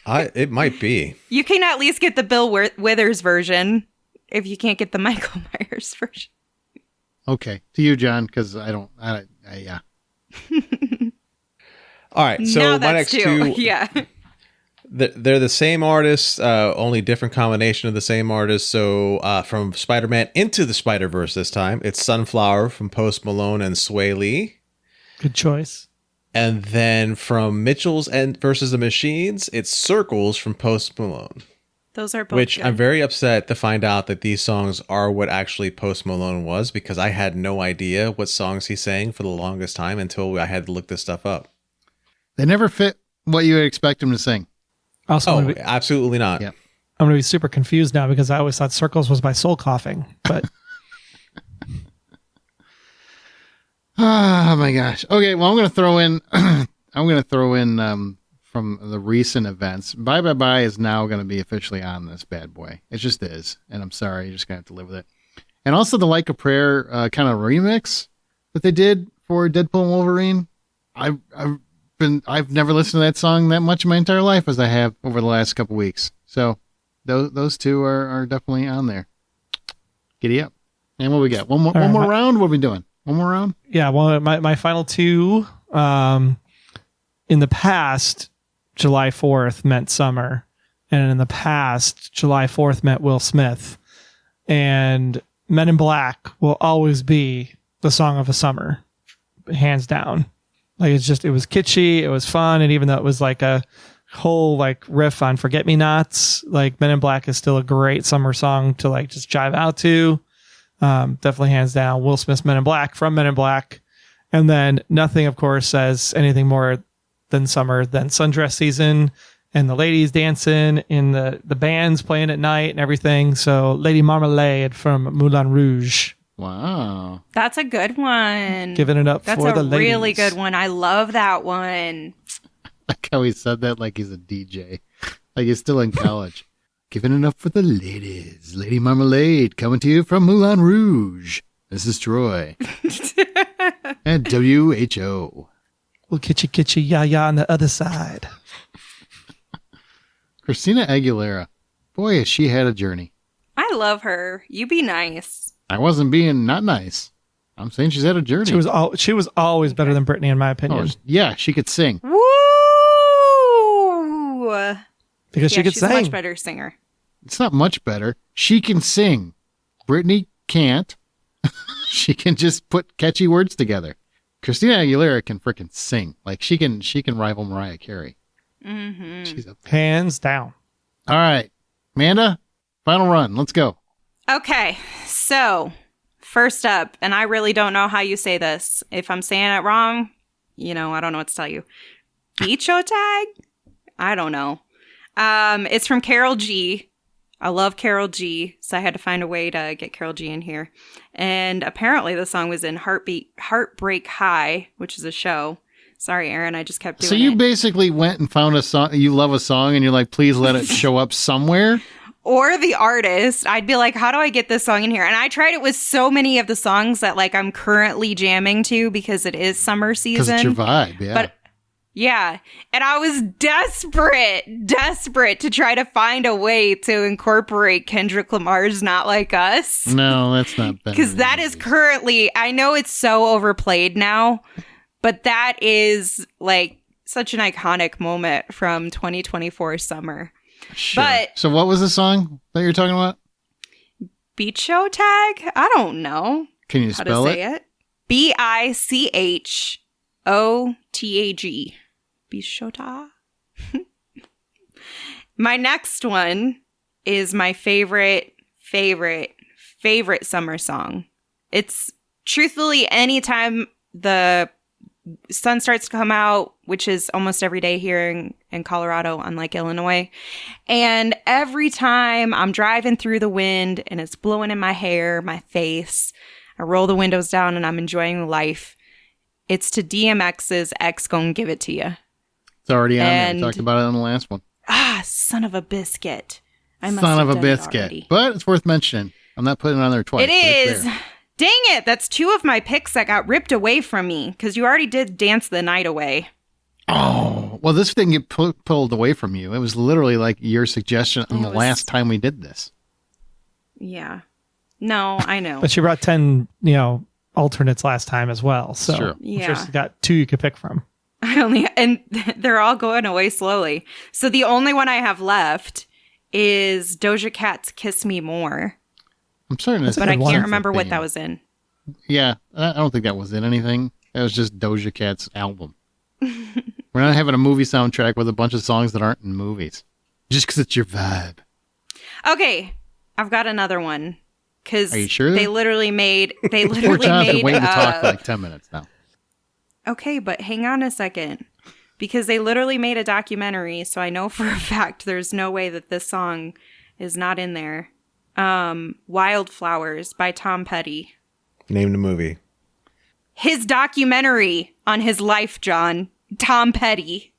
It might be. You can at least get the Bill Withers version if you can't get the Michael Myers version. Okay. To you, John, because yeah. All right. So now my that's next two. two, Yeah. they're the same artist, only different combination of the same artist. So from Spider-Man Into the Spider-Verse this time, it's Sunflower from Post Malone and Sway Lee. Good choice. And then from Mitchell's and versus the Machines, it's Circles from Post Malone. Those are both Which good. I'm very upset to find out that these songs are what actually Post Malone was, because I had no idea what songs he sang for the longest time until I had to look this stuff up. They never fit what you would expect him to sing. Also, Oh, absolutely not. Yeah. I'm going to be super confused now because I always thought Circles was by Soul Coughing, but Oh my gosh. Okay, well I'm gonna throw in from the recent events. Bye Bye Bye is now gonna be officially on this bad boy. It just is. And I'm sorry, you're just gonna have to live with it. And also the Like a Prayer kind of remix that they did for Deadpool and Wolverine. I've never listened to that song that much in my entire life as I have over the last couple weeks. So those two are definitely on there. Giddy up. And what we got? One more round? What are we doing? One more round? yeah, well, my final two, in the past, July 4th meant summer. And in the past, July 4th meant Will Smith. And Men in Black will always be the song of the summer, hands down. Like it was kitschy, it was fun, and even though it was like a whole like riff on Forget Me Nots, like Men in Black is still a great summer song to like just jive out to. Definitely hands down Will Smith's Men in Black from Men in Black. And then nothing, of course, says anything more than summer than sundress season and the ladies dancing in the bands playing at night and everything. So Lady Marmalade from Moulin Rouge. Wow. That's a good one. Giving it up That's for the ladies. That's a really good one. I love that one. Like how he said that like he's a DJ. Like he's still in college. Giving it up for the ladies. Lady Marmalade coming to you from Moulin Rouge. This is Troy. And WHO. We'll get you, ya on the other side. Christina Aguilera. Boy, has she had a journey. I love her. You be nice. I wasn't being not nice. I'm saying she's had a journey. She was always better than Britney, in my opinion. Oh, yeah, she could sing. Woo! Because she could she's sing. a much better singer. It's not much better. She can sing. Britney can't. She can just put catchy words together. Christina Aguilera can freaking sing. Like she can rival Mariah Carey. Mm-hmm. She's up there. Hands down. All right, Amanda, final run. Let's go. Okay, so first up, and I really don't know how you say this. If I'm saying it wrong, I don't know what to tell you. Bicho tag? I don't know. It's from Carol G. I love Carol G, so I had to find a way to get Carol G in here. And apparently the song was in Heartbreak High, which is a show. Sorry, Aaron, I just kept doing it. So you basically went and found a song, you love a song, and you're like, please let it show up somewhere? Or the artist. I'd be like, how do I get this song in here? And I tried it with so many of the songs that like I'm currently jamming to because it is summer season. Because it's your vibe, yeah. But yeah, and I was desperate to try to find a way to incorporate Kendrick Lamar's Not Like Us. No, that's not better. Because that is currently, I know it's so overplayed now, but that is like such an iconic moment from 2024 summer. Sure. But so what was the song that you're talking about? Beach Show Tag? I don't know Can you how spell to say it. Bichotag. Bichota. My next one is my favorite summer song. It's truthfully anytime the sun starts to come out, which is almost every day here in Colorado, unlike Illinois. And every time I'm driving through the wind and it's blowing in my hair, my face, I roll the windows down and I'm enjoying life. It's to DMX's X Gon' Give It To You. It's already on there. We talked about it on the last one. Son of a biscuit. I must Son have of a done it biscuit. already. But it's worth mentioning. I'm not putting it on there twice. It is. There. Dang it. That's two of my picks that got ripped away from me because you already did Dance the Night Away. Oh, well, this didn't get pulled away from you. It was literally like your suggestion on the last time we did this. Yeah. No, I know. But she brought 10, alternates last time as well. So Sure. I'm Yeah. sure she's got 2 you could pick from. And they're all going away slowly. So the only one I have left is Doja Cat's Kiss Me More. I'm certain it's But I good can't one. remember what that was in. Yeah, I don't think that was in anything. That was just Doja Cat's album. We're not having a movie soundtrack with a bunch of songs that aren't in movies. Just because it's your vibe. Okay, I've got another one. Because Are you sure? they literally made... Poor Jonathan waiting to talk for like 10 minutes now. Okay, but hang on a second. Because they literally made a documentary, so I know for a fact there's no way that this song is not in there. Wildflowers by Tom Petty. Name the movie. His documentary on his life, John. Tom Petty.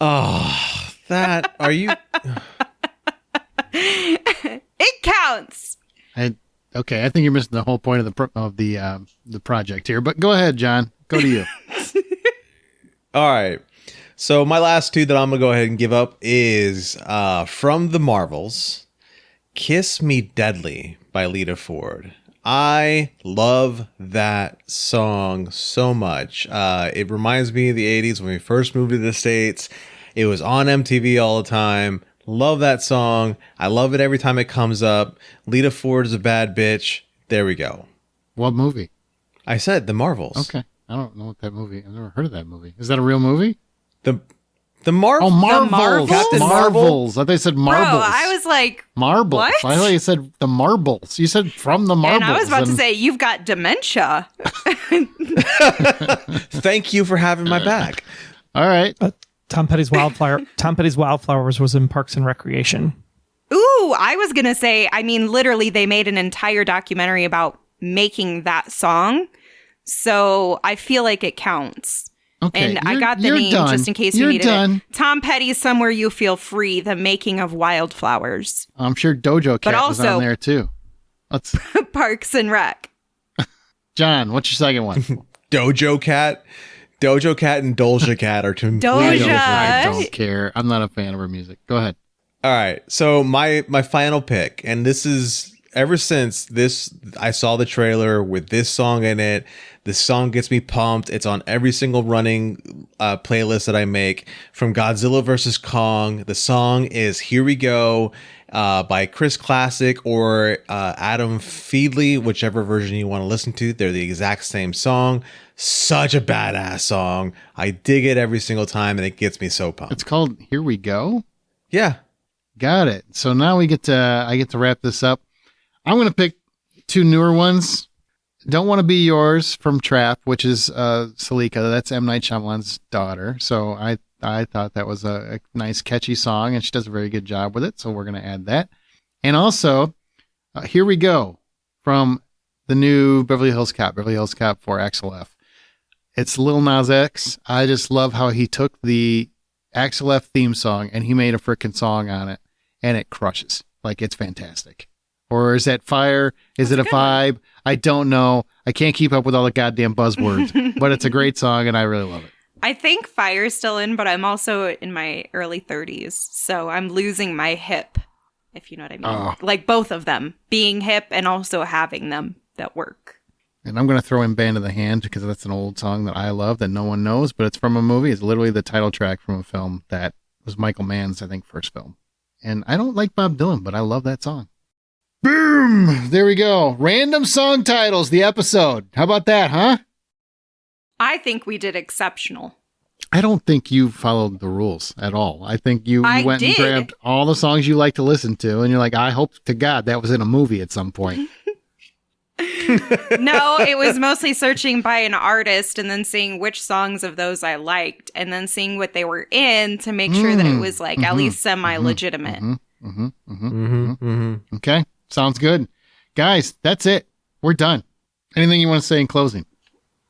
Oh, that are you? It counts. Okay, I think you're missing the whole point of the project here. But go ahead, John. Go to you. All right. So my last two that I'm gonna go ahead and give up is from the Marvels, "Kiss Me Deadly" by Lita Ford. I love that song so much. It reminds me of the 80s when we first moved to the States. It was on MTV all the time. Love that song. I love it every time it comes up. Lita Ford is a bad bitch. There we go. What movie? I said The Marvels. Okay. I don't know what that movie. I've never heard of that movie. Is that a real movie? The Marvels. Oh, Marvels. Marvels? Captain Marvels. I thought you said marbles. Bro, I was like, marbles. what? I thought you said the marbles. You said from the marbles. and I was about to say, you've got dementia. Thank you for having my back. All right. Tom Petty's Wildflowers was in Parks and Recreation. Ooh, I was going to say, I mean, literally, they made an entire documentary about making that song. So I feel like it counts. Okay. And I got the name done. just in case you You're needed done. it. Tom Petty's Somewhere You Feel Free, The Making of Wildflowers. I'm sure Dojo Cat was also- on there too. Let's Parks and Rec. John, what's your second one? Dojo Cat and Doja Cat are completely Doja. different. I don't care. I'm not a fan of her music. Go ahead. All right. So my final pick, and this is ever since this, I saw the trailer with this song in it. This song gets me pumped. It's on every single running playlist that I make. From Godzilla vs. Kong, the song is "Here We Go" by Chris Classic or Adam Feedley, whichever version you want to listen to. They're the exact same song. Such a badass song. I dig it every single time, and it gets me so pumped. It's called Here We Go. Yeah. Got it. So now I get to wrap this up. I'm going to pick two newer ones. Don't Want to Be Yours from Trap, which is Salika. That's M. Night Shyamalan's daughter. So I thought that was a nice, catchy song, and she does a very good job with it. So we're going to add that. And also, Here We Go from the new Beverly Hills Cop 4 Axel F. It's Lil Nas X. I just love how he took the Axel F theme song and he made a freaking song on it, and it crushes. Like, it's fantastic. Or is that fire? Is it a vibe? I don't know. I can't keep up with all the goddamn buzzwords, but it's a great song and I really love it. I think Fire's still in, but I'm also in my early 30s. So I'm losing my hip, if you know what I mean. Oh. Like both of them being hip and also having them that work. And I'm going to throw in Band of the Hand because that's an old song that I love that no one knows, but it's from a movie. It's literally the title track from a film that was Michael Mann's, I think, first film. And I don't like Bob Dylan, but I love that song. Boom! There we go. Random song titles, the episode. How about that, huh? I think we did exceptional. I don't think you followed the rules at all. I think you I went and did. grabbed all the songs you like to listen to, and you're like, I hope to God that was in a movie at some point. No, it was mostly searching by an artist and then seeing which songs of those I liked and then seeing what they were in to make sure that it was like at least semi-legitimate. Okay, sounds good. Guys, that's it. We're done. Anything you want to say in closing?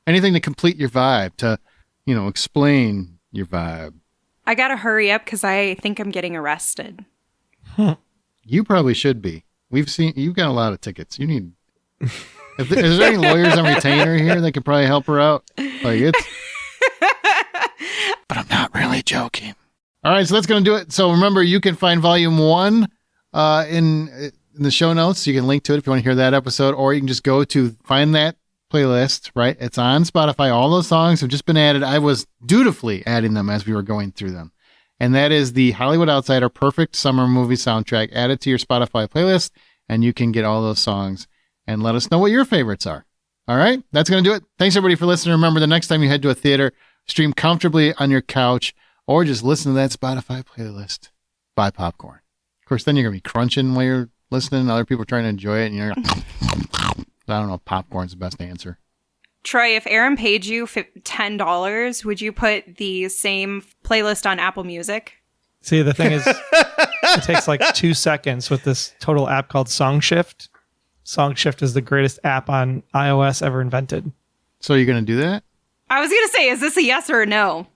Anything to complete your vibe, to, explain your vibe? I gotta hurry up because I think I'm getting arrested. You probably should be. You've got a lot of tickets. You need... Is there any lawyers on retainer here that could probably help her out? Like, it's... But I'm not really joking. All right, so that's going to do it. So remember, you can find Volume 1 in the show notes. You can link to it if you want to hear that episode, or you can just go to find that playlist, right? It's on Spotify. All those songs have just been added. I was dutifully adding them as we were going through them. And that is the Hollywood Outsider Perfect Summer Movie Soundtrack added to your Spotify playlist, and you can get all those songs and let us know what your favorites are. All right, that's going to do it. Thanks, everybody, for listening. Remember, the next time you head to a theater, stream comfortably on your couch or just listen to that Spotify playlist. Buy popcorn. Of course, then you're going to be crunching while you're listening. Other people are trying to enjoy it, and you're I don't know, popcorn's the best answer. Troy, if Aaron paid you $10, would you put the same playlist on Apple Music? See, the thing is, it takes like 2 seconds with this total app called SongShift. SongShift is the greatest app on iOS ever invented. So you're going to do that? I was going to say, is this a yes or a no?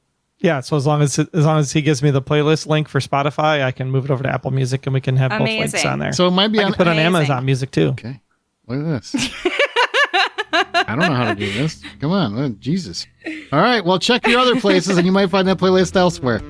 Yeah, so as long as he gives me the playlist link for Spotify, I can move it over to Apple Music and we can have both links Amazing. on there. So it might be I on... can put on Amazing. Amazon Music too. Okay. Look at this. I don't know how to do this. Come on. Jesus. All right. Well, check your other places and you might find that playlist elsewhere.